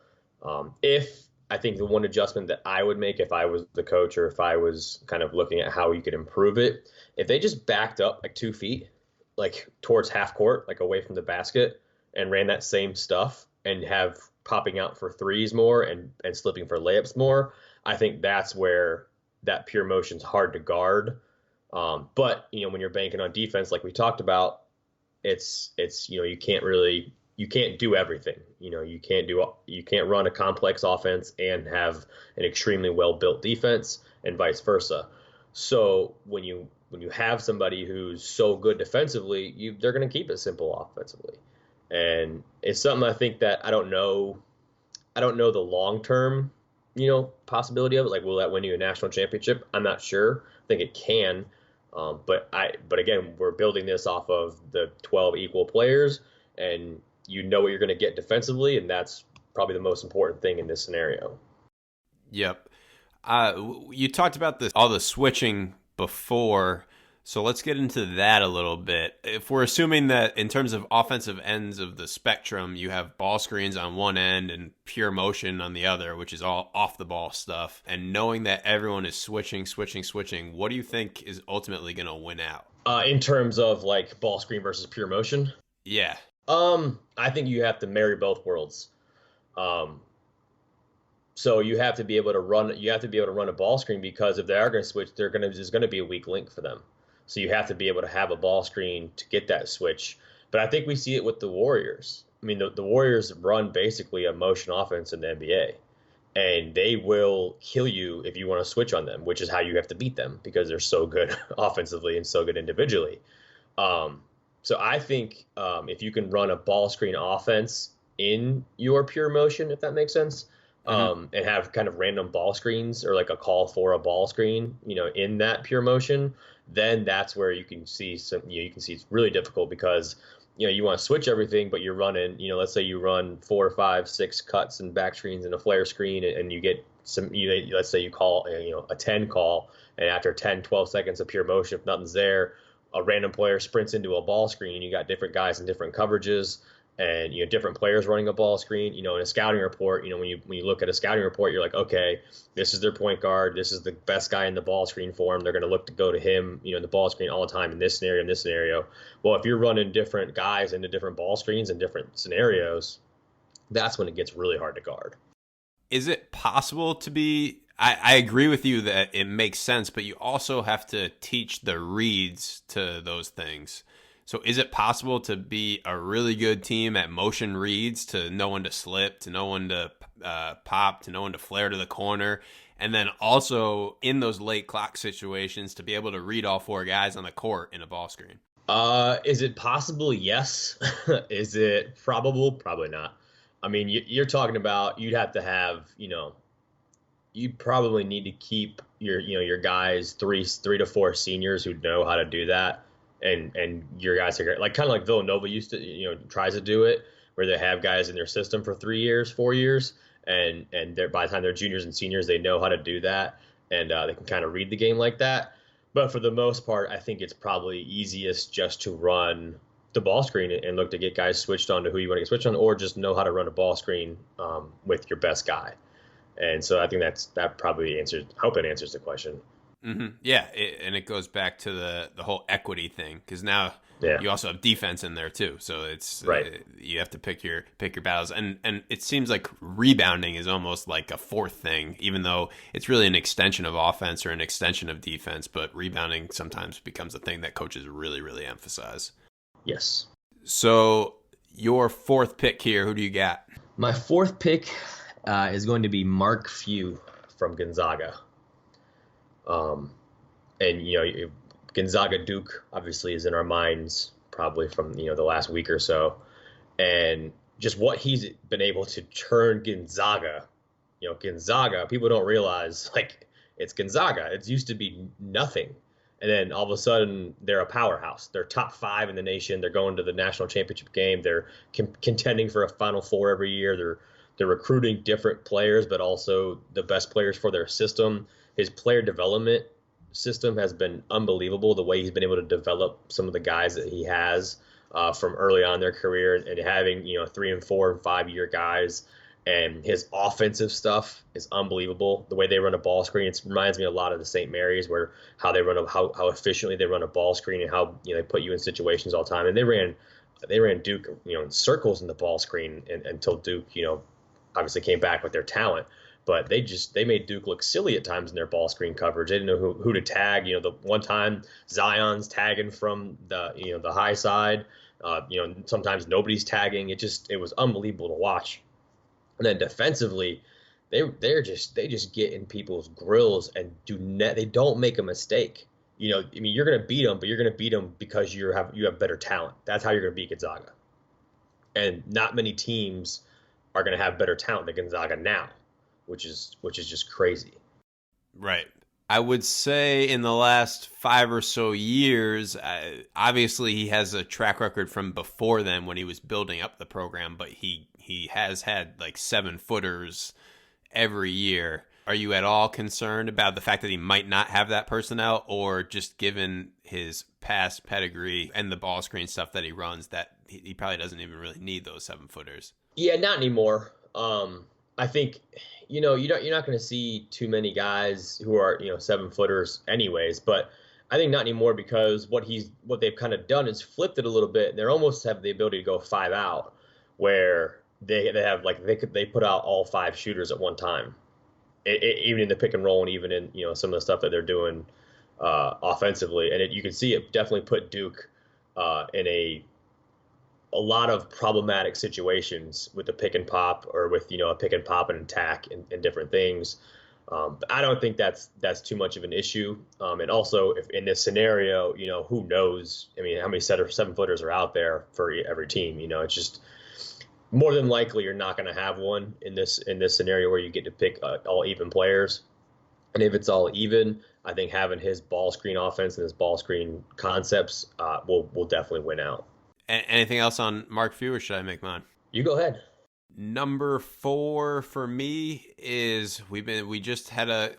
B: I think the one adjustment that I would make if I was the coach, or if I was kind of looking at how you could improve it, if they just backed up 2 feet, towards half court, away from the basket, and ran that same stuff and have popping out for threes more and slipping for layups more, I think that's where that pure motion's hard to guard. But when you're banking on defense, like we talked about, it's you can't do everything. You can't run a complex offense and have an extremely well-built defense, and vice versa. So when you have somebody who's so good defensively, they're going to keep it simple offensively. And it's something I think that I don't know the long-term, possibility of it. Will that win you a national championship? I'm not sure. I think it can. But again, we're building this off of the 12 equal players, and you know what you're going to get defensively, and that's probably the most important thing in this scenario.
A: Yep. You talked about all the switching before, so let's get into that a little bit. If we're assuming that in terms of offensive ends of the spectrum, you have ball screens on one end and pure motion on the other, which is all off the ball stuff, and knowing that everyone is switching, what do you think is ultimately going to win out?
B: In terms of like ball screen versus pure motion?
A: Yeah.
B: I think you have to marry both worlds. So you have to be able to run. You have to be able to run a ball screen, because if they are going to switch, there's going to be a weak link for them. So you have to be able to have a ball screen to get that switch. But I think we see it with the Warriors. I mean, the Warriors run basically a motion offense in the NBA, and they will kill you if you want to switch on them, which is how you have to beat them, because they're so good offensively and so good individually. So I think if you can run a ball screen offense in your pure motion, if that makes sense, and have kind of random ball screens or like a call for a ball screen, in that pure motion, then that's where you can see you can see it's really difficult, because, you want to switch everything, but you're running, let's say you run 4, 5, 6 cuts and back screens and a flare screen, and you get let's say you call, a 10 call, and after 10, 12 seconds of pure motion, if nothing's there, a random player sprints into a ball screen. You got different guys in different coverages, and different players running a ball screen. In a scouting report, when you look at a scouting report, you're like, okay, this is their point guard, this is the best guy in the ball screen for them. They're going to look to go to him, in the ball screen all the time in this scenario. Well, if you're running different guys into different ball screens and different scenarios, that's when it gets really hard to guard.
A: Is it possible to be? I agree with you that it makes sense, but you also have to teach the reads to those things. So is it possible to be a really good team at motion reads, to know when to slip, to know when to pop, to know when to flare to the corner, and then also in those late clock situations to be able to read all 4 guys on the court in a ball screen?
B: Is it possible? Yes. Is it probable? Probably not. I mean, you're talking about you'd have to have, you probably need to keep your guys 3 to 4 seniors who know how to do that. And your guys are great. Like kind of like Villanova used to, tries to do it, where they have guys in their system for 3 years, 4 years, and by the time they're juniors and seniors, they know how to do that, and they can kind of read the game like that. But for the most part, I think it's probably easiest just to run the ball screen and look to get guys switched on to who you want to get switched on, or just know how to run a ball screen with your best guy. And so I think that probably answers. I hope it answers the question.
A: Mm-hmm. Yeah, and it goes back to the whole equity thing, because now you also have defense in there too. So it's
B: right.
A: You have to pick your battles, and it seems like rebounding is almost like a fourth thing, even though it's really an extension of offense or an extension of defense. But rebounding sometimes becomes a thing that coaches really, really emphasize.
B: Yes.
A: So your 4th pick here, who do you got?
B: My 4th pick is going to be Mark Few from Gonzaga. And Gonzaga Duke obviously is in our minds probably from the last week or so, and just what he's been able to turn Gonzaga. Gonzaga, people don't realize, like, it's Gonzaga. It used to be nothing, and then all of a sudden they're a powerhouse. They're top 5 in the nation. They're going to the national championship game. They're contending for a Final Four every year. They're recruiting different players, but also the best players for their system. His player development system has been unbelievable, the way he's been able to develop some of the guys that he has from early on in their career, and having 3 and 4 and 5 year guys. And his offensive stuff is unbelievable. The way they run a ball screen, it reminds me a lot of the St. Mary's, where how how efficiently they run a ball screen, and how they put you in situations all the time. And they ran Duke in circles in the ball screen until Duke obviously came back with their talent. But they made Duke look silly at times in their ball screen coverage. They didn't know who to tag. The one time Zion's tagging from the the high side. Sometimes nobody's tagging. It was unbelievable to watch. And then defensively, they just get in people's grills and they don't make a mistake. You're going to beat them, but you're going to beat them because you have better talent. That's how you're going to beat Gonzaga. And not many teams are going to have better talent than Gonzaga now, which is just crazy.
A: Right. I would say in the last 5 or so years, obviously he has a track record from before then when he was building up the program, but he has had like 7-footers every year. Are you at all concerned about the fact that he might not have that personnel, or just given his past pedigree and the ball screen stuff that he runs, that he probably doesn't even really need those 7-footers?
B: Yeah, not anymore. I think, you're not going to see too many guys who are, 7-footers anyways, but I think not anymore, because what they've kind of done is flipped it a little bit. They almost have the ability to go 5 out, where they have like they put out all 5 shooters at one time, even in the pick and roll, and even in some of the stuff that they're doing offensively. And you can see it definitely put Duke in a lot of problematic situations with the pick and pop, or with a pick and pop and attack and different things. But I don't think that's too much of an issue. And also, if in this scenario, who knows? I mean, how many 7-footers are out there for every team? It's just more than likely you're not going to have one in this scenario where you get to pick all even players. And if it's all even, I think having his ball screen offense and his ball screen concepts will definitely win out.
A: Anything else on Mark Few, or should I make mine?
B: You go ahead.
A: Number 4 for me is we just had a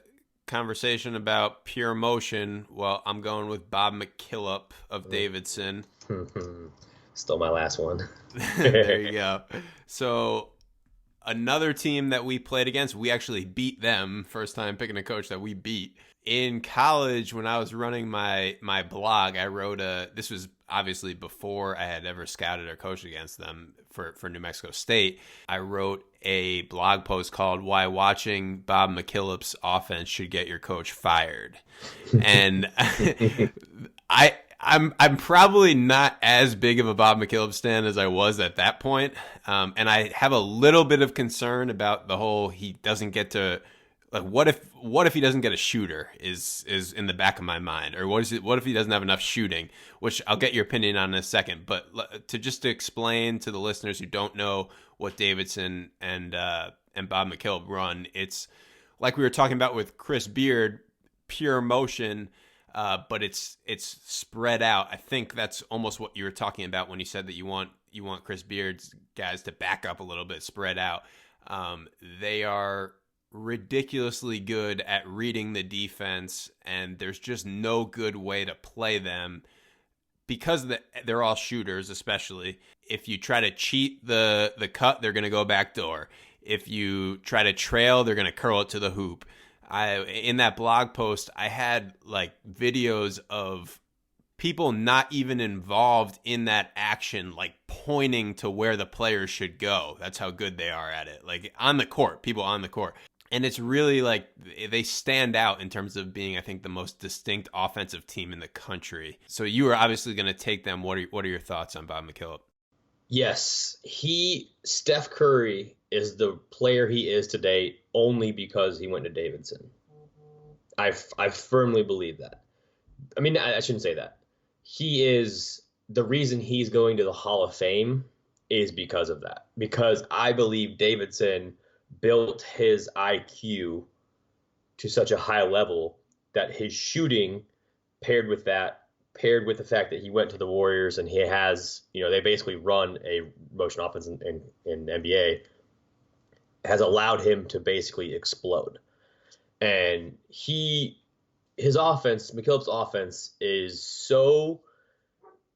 A: conversation about pure motion. Well, I'm going with Bob McKillop of Davidson.
B: Stole my last one.
A: There you go. So another team that we played against, we actually beat them. First time picking a coach that we beat. In college, when I was running my blog, I wrote this was obviously before I had ever scouted or coached against them for New Mexico State. I wrote a blog post called "Why Watching Bob McKillop's Offense Should Get Your Coach Fired." And I'm probably not as big of a Bob McKillop stan as I was at that point. And I have a little bit of concern about the whole he doesn't get to. Like, what if he doesn't get a shooter is in the back of my mind, or what if he doesn't have enough shooting, which I'll get your opinion on in a second. But to explain to the listeners who don't know what Davidson and Bob McKillop run, it's like we were talking about with Chris Beard, pure motion, but it's spread out. I think that's almost what you were talking about when you said that you want Chris Beard's guys to back up a little bit, spread out. They are ridiculously good at reading the defense, and there's just no good way to play them because they're all shooters. Especially if you try to cheat the cut, they're going to go back door. If you try to trail, they're going to curl it to the hoop. In that blog post, I had like videos of people not even involved in that action, like pointing to where the players should go. That's how good they are at it. Like on the court, people on the court. And it's really like they stand out in terms of being, I think, the most distinct offensive team in the country. So you are obviously going to take them. What are your thoughts on Bob McKillop?
B: Yes, Steph Curry is the player he is today only because he went to Davidson. I firmly believe that. I mean, I shouldn't say that. He is the reason he's going to the Hall of Fame is because of that. Because I believe Davidson built his IQ to such a high level that his shooting paired with the fact that he went to the Warriors and he has, they basically run a motion offense in NBA, has allowed him to basically explode. And his offense, McKillop's offense is so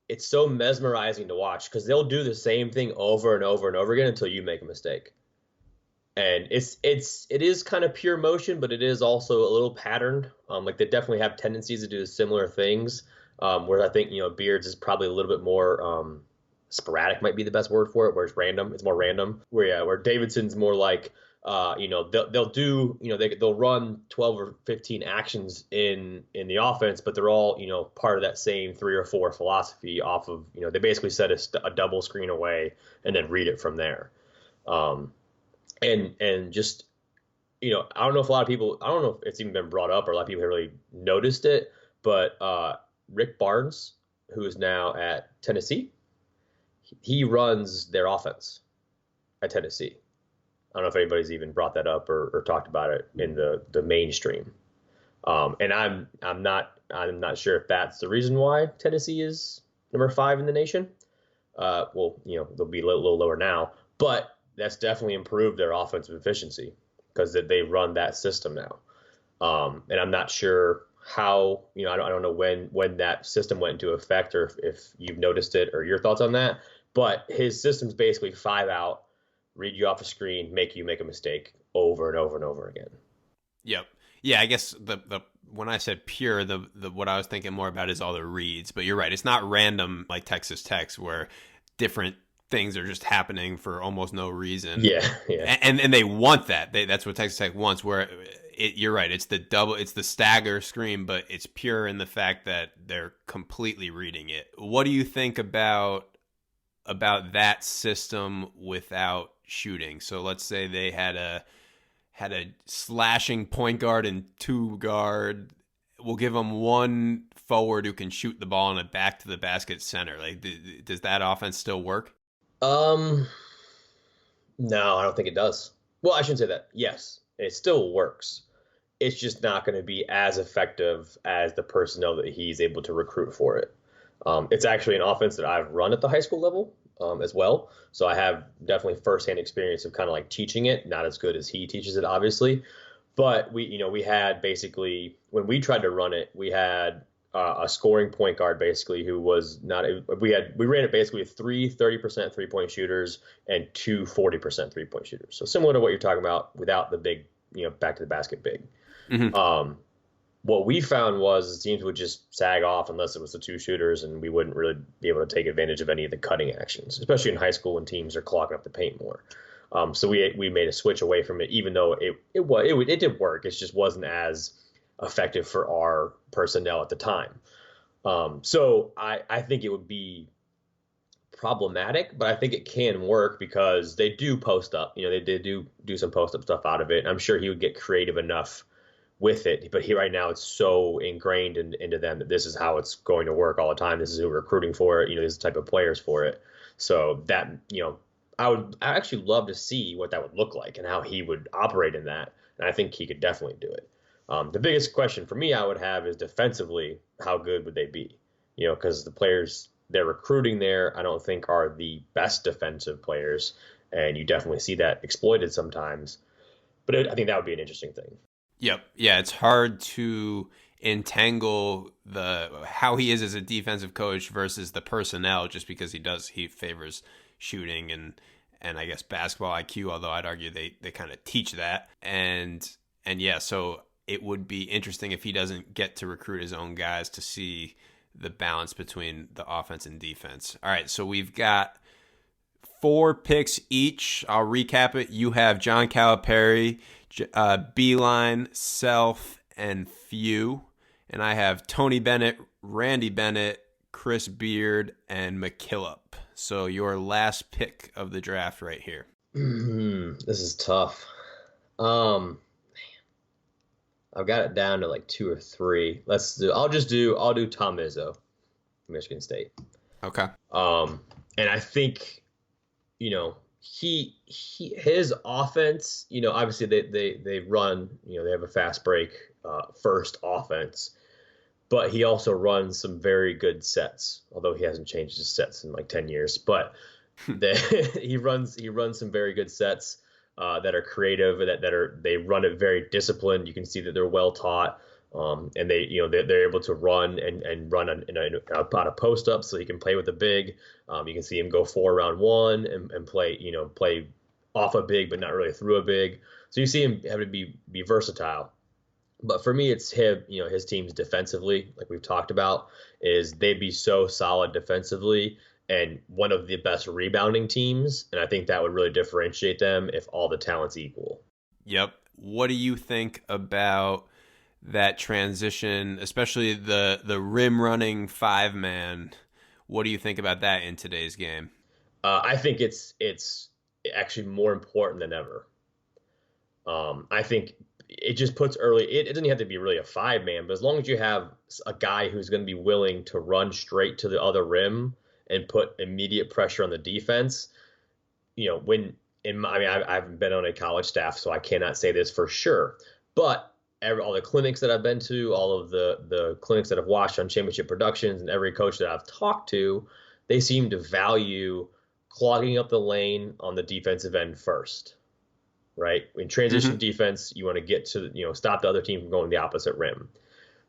B: mesmerizing to watch, because they'll do the same thing over and over and over again until you make a mistake. And it is kind of pure motion, but it is also a little patterned. Like they definitely have tendencies to do similar things. Where I think Beards is probably a little bit more sporadic, might be the best word for it. Where it's random, it's more random. Where Davidson's more like they'll run 12 or 15 actions in the offense, but they're all part of that same 3 or 4 philosophy. Off of they basically set a double screen away and then read it from there. And just, I don't know if I don't know if it's even been brought up or a lot of people have really noticed it, but Rick Barnes, who is now at Tennessee, he runs their offense at Tennessee. I don't know if anybody's even brought that up or talked about it in the mainstream. And I'm not sure if that's the reason why Tennessee is number 5 in the nation. Well, they'll be a little lower now, but that's definitely improved their offensive efficiency because they run that system now. And I'm not sure how, I don't know when that system went into effect or if you've noticed it or your thoughts on that. But his system's basically 5 out, read you off a screen, make you make a mistake over and over and over again.
A: Yep. Yeah, I guess the when I said pure, the what I was thinking more about is all the reads. But you're right, it's not random like Texas Tech's where different things are just happening for almost no reason.
B: Yeah.
A: And they want that. That's what Texas Tech wants. Where you're right, it's the stagger screen, but it's pure in the fact that they're completely reading it. What do you think about that system without shooting? So let's say they had a slashing point guard and 2 guard. We'll give them 1 forward who can shoot the ball in a back to the basket center. Like, does that offense still work?
B: No, I don't think it does. Well, I shouldn't say that. Yes, it still works. It's just not going to be as effective as the personnel that he's able to recruit for it. It's actually an offense that I've run at the high school level as well. So I have definitely firsthand experience of kind of like teaching it, not as good as he teaches it, obviously. But we had basically, when we tried to run it, we had a scoring point guard basically who was not, we ran it basically with 3 30% 3-point shooters and 2 40% 3-point shooters. So similar to what you're talking about without the big, back to the basket big. Mm-hmm. What we found was teams would just sag off unless it was the 2 shooters, and we wouldn't really be able to take advantage of any of the cutting actions, especially in high school when teams are clogging up the paint more. So we made a switch away from it, even though it did work. It just wasn't as effective for our personnel at the time. So I think it would be problematic, but I think it can work because they do post up. They do some post up stuff out of it. I'm sure he would get creative enough with it, but right now it's so ingrained into them that this is how it's going to work all the time. This is who we're recruiting for it. This type of players for it. So that, I actually love to see what that would look like and how he would operate in that. And I think he could definitely do it. The biggest question for me I would have is defensively, how good would they be? Because the players they're recruiting there, I don't think are the best defensive players. And you definitely see that exploited sometimes. But I think that would be an interesting thing.
A: Yep. Yeah, it's hard to entangle how he is as a defensive coach versus the personnel just because he favors shooting and I guess basketball IQ, although I'd argue they kind of teach that. And yeah, so it would be interesting if he doesn't get to recruit his own guys to see the balance between the offense and defense. All right, so we've got 4 picks each. I'll recap it. You have John Calipari, Beeline, Self, and Few. And I have Tony Bennett, Randy Bennett, Chris Beard, and McKillop. So your last pick of the draft right here.
B: This is tough. I've got it down to like 2 or 3. I'll do Tom Izzo, Michigan State.
A: Okay.
B: And I think, his offense, obviously they run, they have a fast break first offense, but he also runs some very good sets, although he hasn't changed his sets in like 10 years, but he runs some very good sets that are creative, they run it very disciplined. You can see that they're well taught. And they're able to run and run on a post up, so he can play with a big. You can see him go 4 round 1 and play off a big, but not really through a big. So you see him having to be versatile. But for me, it's him. His teams defensively, like we've talked about, is they'd be so solid defensively and one of the best rebounding teams. And I think that would really differentiate them if all the talent's equal.
A: Yep. What do you think about that transition, especially the rim running 5-man? What do you think about that in today's game?
B: I think it's actually more important than ever. I think it just puts it doesn't have to be really a 5-man, but as long as you have a guy who's going to be willing to run straight to the other rim and put immediate pressure on the defense, I haven't been on a college staff, so I cannot say this for sure, but all the clinics that I've been to, all of the clinics that I've watched on Championship Productions, and every coach that I've talked to, they seem to value clogging up the lane on the defensive end first, right? In transition defense, you want to get to, stop the other team from going to the opposite rim.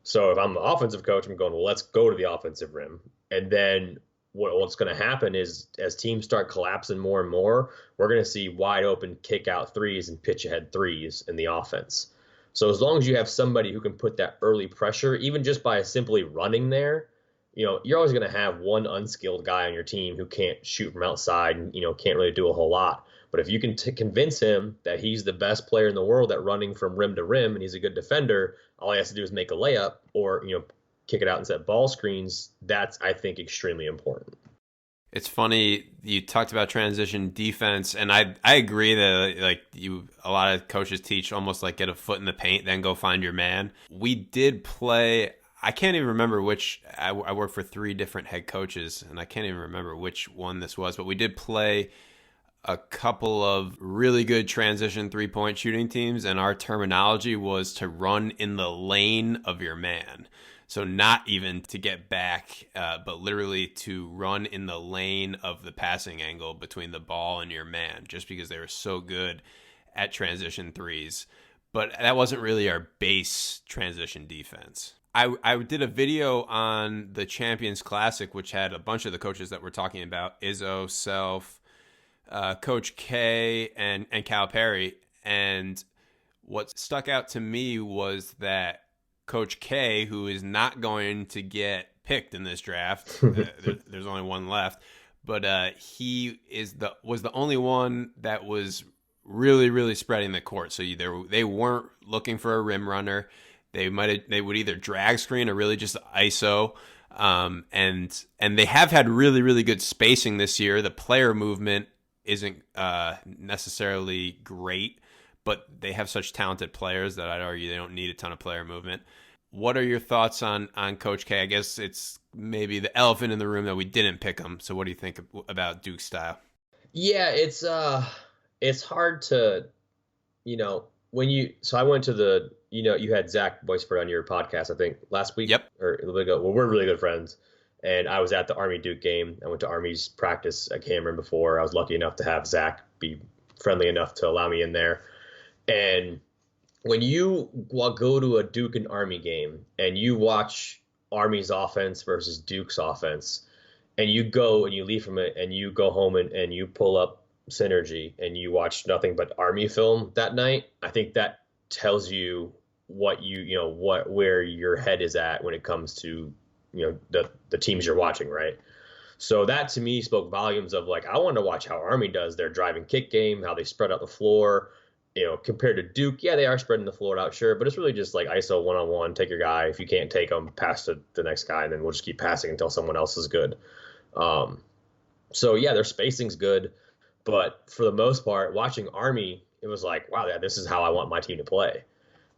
B: So if I'm the offensive coach, I'm going, well, let's go to the offensive rim. And then what's going to happen is as teams start collapsing more and more, we're going to see wide open kick out threes and pitch ahead threes in the offense. So as long as you have somebody who can put that early pressure, even just by simply running there, you're always going to have one unskilled guy on your team who can't shoot from outside and, can't really do a whole lot. But if you can convince him that he's the best player in the world at running from rim to rim and he's a good defender, all he has to do is make a layup or, kick it out and set ball screens. That's, I think, extremely important.
A: It's funny you talked about transition defense, and I agree that a lot of coaches teach almost like get a foot in the paint, then go find your man. We did play. I can't even remember which. I worked for 3 different head coaches, and I can't even remember which one this was. But we did play a couple of really good transition 3-point shooting teams, and our terminology was to run in the lane of your man. So not even to get back, but literally to run in the lane of the passing angle between the ball and your man, just because they were so good at transition threes. But that wasn't really our base transition defense. I did a video on the Champions Classic, which had a bunch of the coaches that we're talking about, Izzo, Self, Coach K, and Calipari. And what stuck out to me was that Coach K, who is not going to get picked in this draft, there's only one left, but he was the only one that was really, really spreading the court. So they weren't looking for a rim runner. They would either drag screen or really just ISO. And they have had really, really good spacing this year. The player movement isn't necessarily great, but they have such talented players that I'd argue they don't need a ton of player movement. What are your thoughts on Coach K? I guess it's maybe the elephant in the room that we didn't pick him. So what do you think about Duke's style?
B: Yeah, it's hard to, so I went to the, you had Zach Boysport on your podcast, I think last week.
A: Yep.
B: Or a little bit ago. Well, we're really good friends. And I was at the Army Duke game. I went to Army's practice at Cameron before. I was lucky enough to have Zach be friendly enough to allow me in there. And when you go to a Duke and Army game and you watch Army's offense versus Duke's offense, and you go and you leave from it and you go home and you pull up Synergy and you watch nothing but Army film that night, I think that tells you what where your head is at when it comes to the teams you're watching, right? So that to me spoke volumes of I want to watch how Army does their drive and kick game, how they spread out the floor. Compared to Duke, yeah, they are spreading the floor out, sure, but it's really just ISO one-on-one, take your guy. If you can't take him, pass to the next guy, and then we'll just keep passing until someone else is good. So yeah, their spacing's good, but for the most part, watching Army, it was wow, this is how I want my team to play.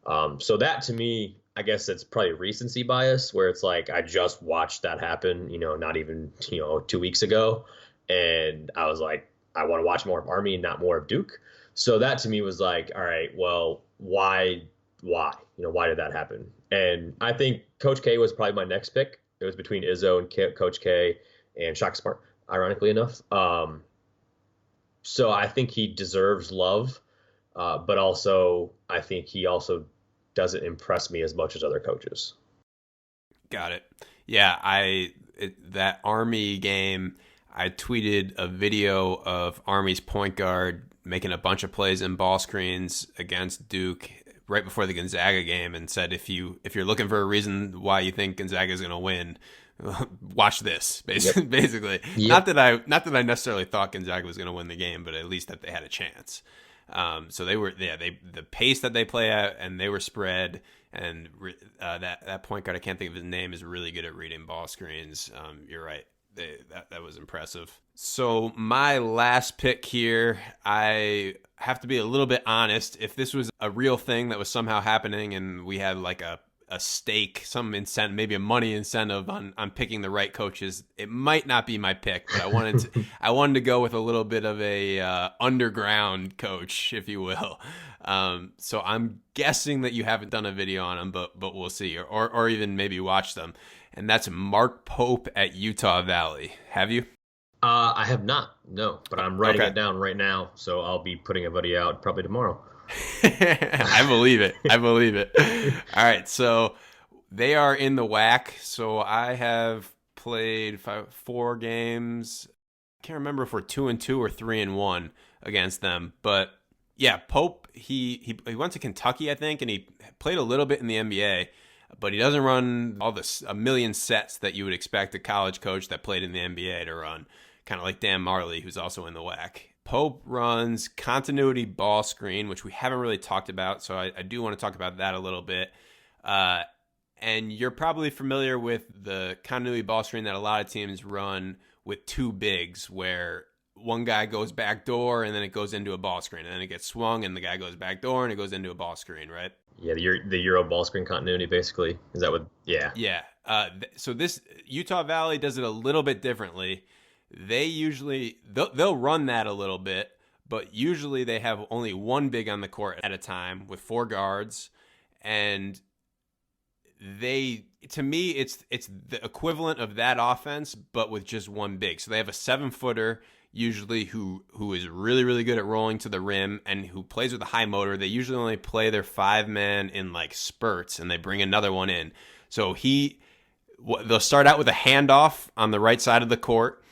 B: So that to me, I guess it's probably recency bias, where it's I just watched that happen, not even 2 weeks ago, and I was I want to watch more of Army and not more of Duke. So that to me was all right, well, why? Why did that happen? And I think Coach K was probably my next pick. It was between Izzo and Coach K and Shaka Smart, ironically enough. So I think he deserves love, but also I think he also doesn't impress me as much as other coaches.
A: Got it. Yeah, that Army game, I tweeted a video of Army's point guard making a bunch of plays in ball screens against Duke right before the Gonzaga game, and said if you're looking for a reason why you think Gonzaga is going to win, watch this. Basically, yep. Not that I necessarily thought Gonzaga was going to win the game, but at least that they had a chance. So they were the pace that they play at, and they were spread. And that point guard, I can't think of his name, is really good at reading ball screens. You're right. That was impressive. So my last pick here, I have to be a little bit honest. If this was a real thing that was somehow happening and we had a stake, some incentive, maybe a money incentive on picking the right coaches, it might not be my pick. But I wanted to go with a little bit of a underground coach, if you will. So I'm guessing that you haven't done a video on him, but we'll see, or even maybe watch them. And that's Mark Pope at Utah Valley. Have you?
B: I have not, no, but I'm writing it down right now, so I'll be putting a video out probably tomorrow.
A: I believe it. All right, so they are in the WAC. So I have played 4 games. I can't remember if we're 2-2 or 3-1 against them, but yeah, Pope. He went to Kentucky, I think, and he played a little bit in the NBA, but he doesn't run a million sets that you would expect a college coach that played in the NBA to run. Kind of like Dan Marley, who's also in the WAC. Pope runs continuity ball screen, which we haven't really talked about, so I do want to talk about that a little bit. And you're probably familiar with the continuity ball screen that a lot of teams run with 2 bigs, where one guy goes back door and then it goes into a ball screen, and then it gets swung and the guy goes back door and it goes into a ball screen, right?
B: Yeah, the Euro ball screen continuity, basically. Is that what? Yeah.
A: Yeah. So this Utah Valley does it a little bit differently. They usually they'll run that a little bit, but usually they have only one big on the court at a time with 4 guards, and to me it's the equivalent of that offense, but with just one big. So they have a 7-footer usually who is really, really good at rolling to the rim and who plays with a high motor. They usually only play their 5-man in like spurts, and they bring another one in. So they'll start out with a handoff on the right side of the court,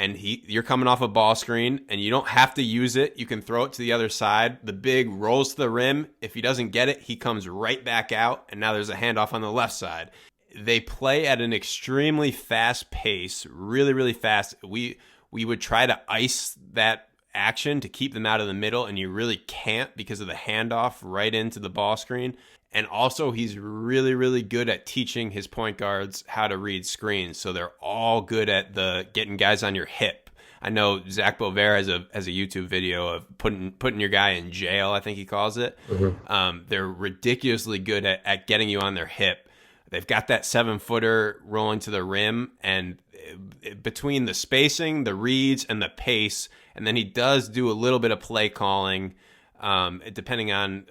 A: and you're coming off a ball screen, and you don't have to use it. You can throw it to the other side. The big rolls to the rim. If he doesn't get it, he comes right back out, and now there's a handoff on the left side. They play at an extremely fast pace, really, really fast. We would try to ice that action to keep them out of the middle, and you really can't because of the handoff right into the ball screen. And also, he's really, really good at teaching his point guards how to read screens. So they're all good at getting guys on your hip. I know Zach Bover has a YouTube video of putting your guy in jail, I think he calls it. Mm-hmm. They're ridiculously good at getting you on their hip. They've got that 7-footer rolling to the rim, and between the spacing, the reads, and the pace, and then he does do a little bit of play calling, depending on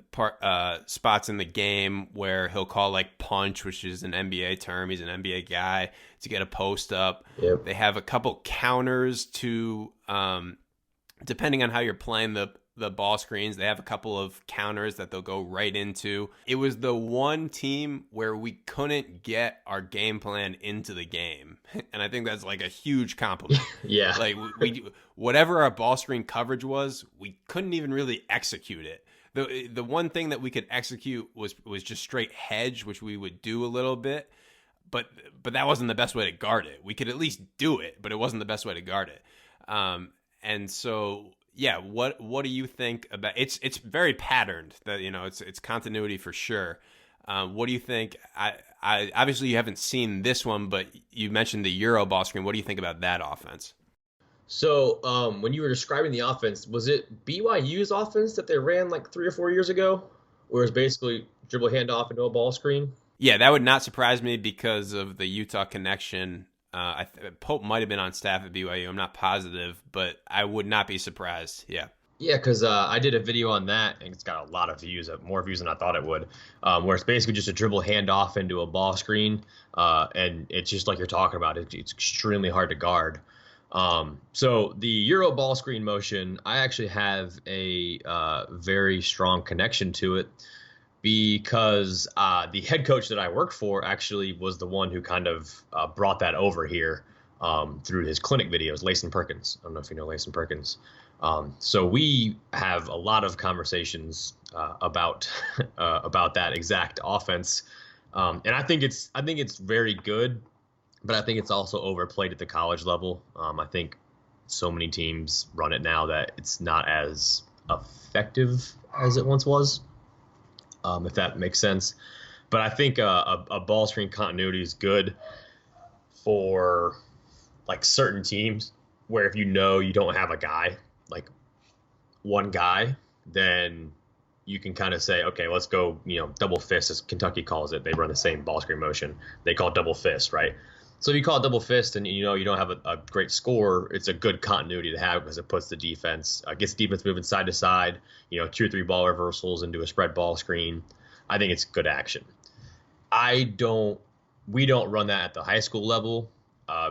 A: spots in the game where he'll call like punch, which is an NBA term. He's an NBA guy, to get a post up. Yep. They have a couple counters to, depending on how you're playing the ball screens, they have a couple of counters that they'll go right into. It was the one team where we couldn't get our game plan into the game. And I think that's like a huge compliment.
B: Yeah.
A: Like whatever our ball screen coverage was, we couldn't even really execute it. The one thing that we could execute was just straight hedge, which we would do a little bit, but that wasn't the best way to guard it. We could at least do it, but it wasn't the best way to guard it. And so, yeah, what do you think about it's very patterned, that it's continuity for sure. What do you think? I obviously you haven't seen this one, but you mentioned the Euro ball screen. What do you think about that offense?
B: So when you were describing the offense, was it BYU's offense that they ran like 3 or 4 years ago, or is basically dribble handoff into a ball screen?
A: Yeah, that would not surprise me because of the Utah connection. Pope might have been on staff at BYU. I'm not positive, but I would not be surprised. Yeah.
B: Yeah, because I did a video on that, and it's got a lot of views, more views than I thought it would, where it's basically just a dribble handoff into a ball screen, and it's just like you're talking about. It's extremely hard to guard. So the Euro ball screen motion, I actually have a very strong connection to it, because the head coach that I worked for actually was the one who kind of brought that over here through his clinic videos, Layson Perkins. I don't know if you know Layson Perkins. So we have a lot of conversations about that exact offense, and I think it's very good, but I think it's also overplayed at the college level. I think so many teams run it now that it's not as effective as it once was. If that makes sense. But I think a ball screen continuity is good for like certain teams where if you don't have a guy, like one guy, then you can kind of say, okay, let's go, double fist, as Kentucky calls it. They run the same ball screen motion. They call it double fist, right? So if you call it double fist and, you don't have a great score, it's a good continuity to have because it puts the defense, gets the defense moving side to side, 2 or 3 ball reversals into a spread ball screen. I think it's good action. We don't run that at the high school level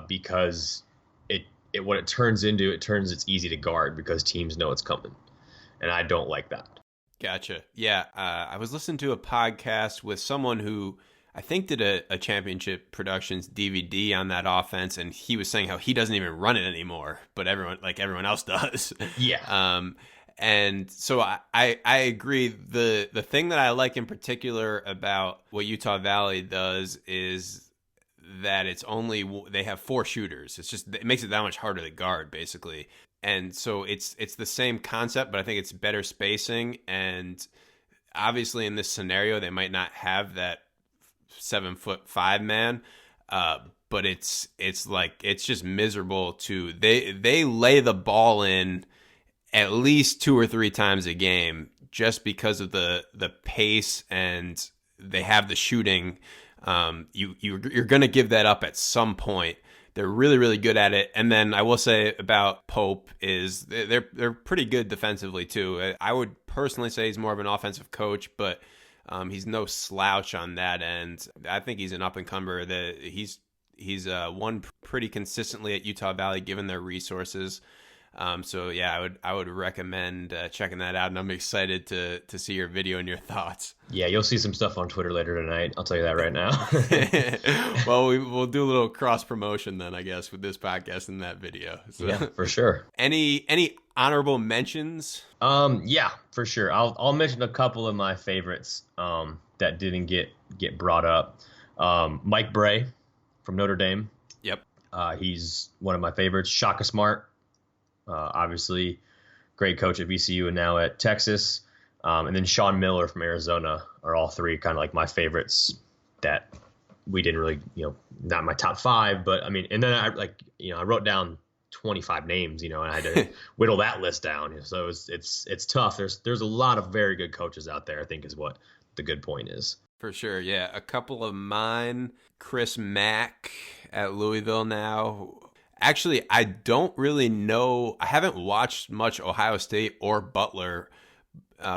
B: because what it turns into, it's easy to guard because teams know it's coming. And I don't like that.
A: Gotcha. Yeah. I was listening to a podcast with someone who I think did a championship productions DVD on that offense, and he was saying how he doesn't even run it anymore, but everyone else does.
B: Yeah.
A: And so I agree. The thing that I like in particular about what Utah Valley does is that they have 4 shooters. It makes it that much harder to guard, basically. And so it's the same concept, but I think it's better spacing. And obviously in this scenario, they might not have that 7'5" man, but it's just miserable to they lay the ball in at least 2 or 3 times a game just because of the pace, and they have the shooting. You're going to give that up at some point. They're really, really good at it. And then I will say about Pope is they're pretty good defensively too. I would personally say he's more of an offensive coach, but he's no slouch on that end. I think he's an up-and-comer. He's won pretty consistently at Utah Valley given their resources. So yeah, I would recommend checking that out, and I'm excited to see your video and your thoughts.
B: Yeah, you'll see some stuff on Twitter later tonight. I'll tell you that right now.
A: Well, we'll do a little cross promotion then, I guess, with this podcast and that video. So,
B: yeah, for sure.
A: Any honorable mentions?
B: Yeah, for sure. I'll mention a couple of my favorites that didn't get brought up. Mike Bray from Notre Dame.
A: Yep.
B: He's one of my favorites. Shaka Smart. Obviously, great coach at VCU and now at Texas. And then Sean Miller from Arizona are all 3 kind of like my favorites that we didn't really, not my top 5, but I mean, and then I wrote down 25 names, and I had to whittle that list down. So it's tough. There's a lot of very good coaches out there, I think is what the good point is.
A: For sure. Yeah. A couple of mine, Chris Mack at Louisville now. Actually, I don't really know. I haven't watched much Ohio State or Butler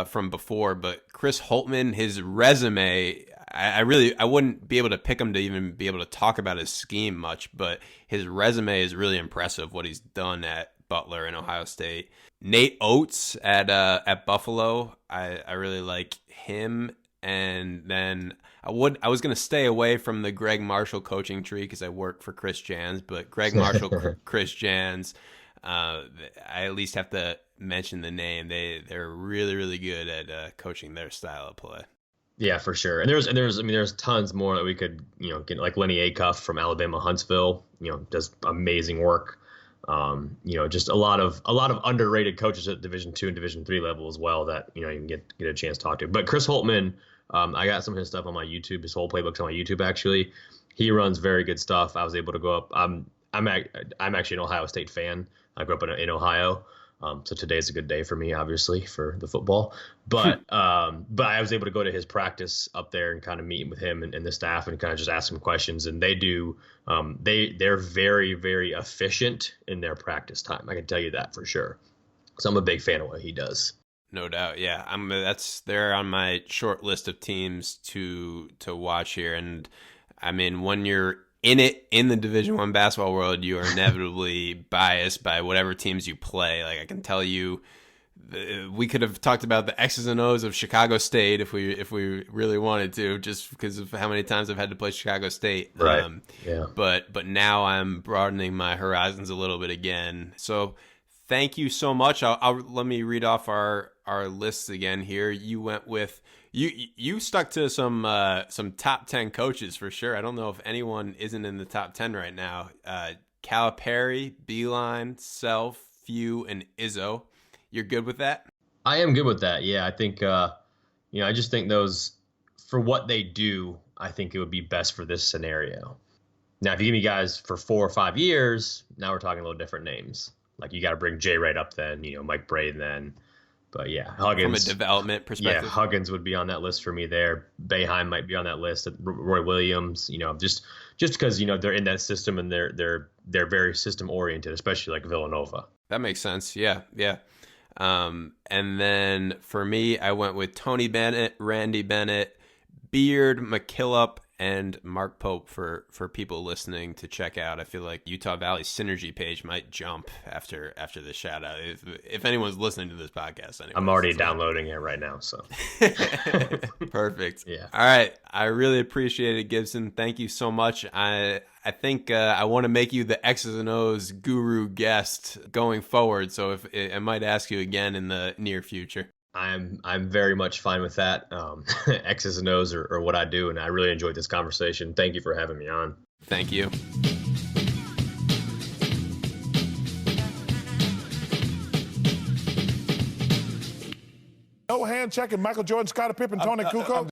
A: from before, but Chris Holtmann, his resume, I wouldn't be able to pick him to even be able to talk about his scheme much, but his resume is really impressive, what he's done at Butler and Ohio State. Nate Oates at Buffalo, I really like him. And then I was going to stay away from the Greg Marshall coaching tree because I work for Chris Jans, but Greg Marshall, Chris Jans, I at least have to mention the name. They're really, really good at coaching their style of play.
B: Yeah, for sure. And there's tons more that we could, get, like Lenny Acuff from Alabama Huntsville, does amazing work. Just a lot of underrated coaches at Division II and Division III level as well that, you can get a chance to talk to. But Chris Holtmann, I got some of his stuff on my YouTube. His whole playbook's on my YouTube, actually. He runs very good stuff. I was able to go up. I'm actually an Ohio State fan. I grew up in Ohio. So today's a good day for me, obviously, for the football. But I was able to go to his practice up there and kind of meet with him and the staff and kind of just ask him questions. And they do they're very, very efficient in their practice time. I can tell you that for sure. So I'm a big fan of what he does.
A: No doubt, yeah. They're on my short list of teams to watch here. And I mean, when you're in the Division I basketball world, you are inevitably biased by whatever teams you play. Like I can tell you, we could have talked about the X's and O's of Chicago State if we really wanted to, just because of how many times I've had to play Chicago State.
B: Right. Yeah.
A: But now I'm broadening my horizons a little bit again. So thank you so much. Let me read off our lists again here. You went with. You stuck to some top 10 coaches for sure. I don't know if anyone isn't in the top 10 right now. Calipari, Beeline, Self, Few, and Izzo. You're good with that?
B: I am good with that. Yeah, I think I just think those, for what they do, I think it would be best for this scenario. Now, if you give me guys for 4 or 5 years, now we're talking a little different names. Like you got to bring Jay right up then, Mike Bray then. But yeah,
A: From a
B: Huggins.
A: development perspective.
B: Yeah, Huggins would be on that list for me there. Boeheim might be on that list. Roy Williams, just because they're in that system and they're very system oriented, especially like Villanova.
A: That makes sense. Yeah, yeah. And then for me, I went with Tony Bennett, Randy Bennett, Beard, McKillop, and Mark Pope for people listening to check out. I feel like Utah Valley's Synergy page might jump after the shout out if anyone's listening to this podcast. Anyway,
B: I'm already downloading it right now. So
A: perfect.
B: Yeah.
A: All right. I really appreciate it, Gibson. Thank you so much. I think I want to make you the X's and O's guru guest going forward. So if I might ask you again in the near future.
B: I'm very much fine with that. X's and O's are what I do, and I really enjoyed this conversation. Thank you for having me on.
A: Thank you.
C: No hand checking Michael Jordan, Scottie Pippen, Tony Kukoc.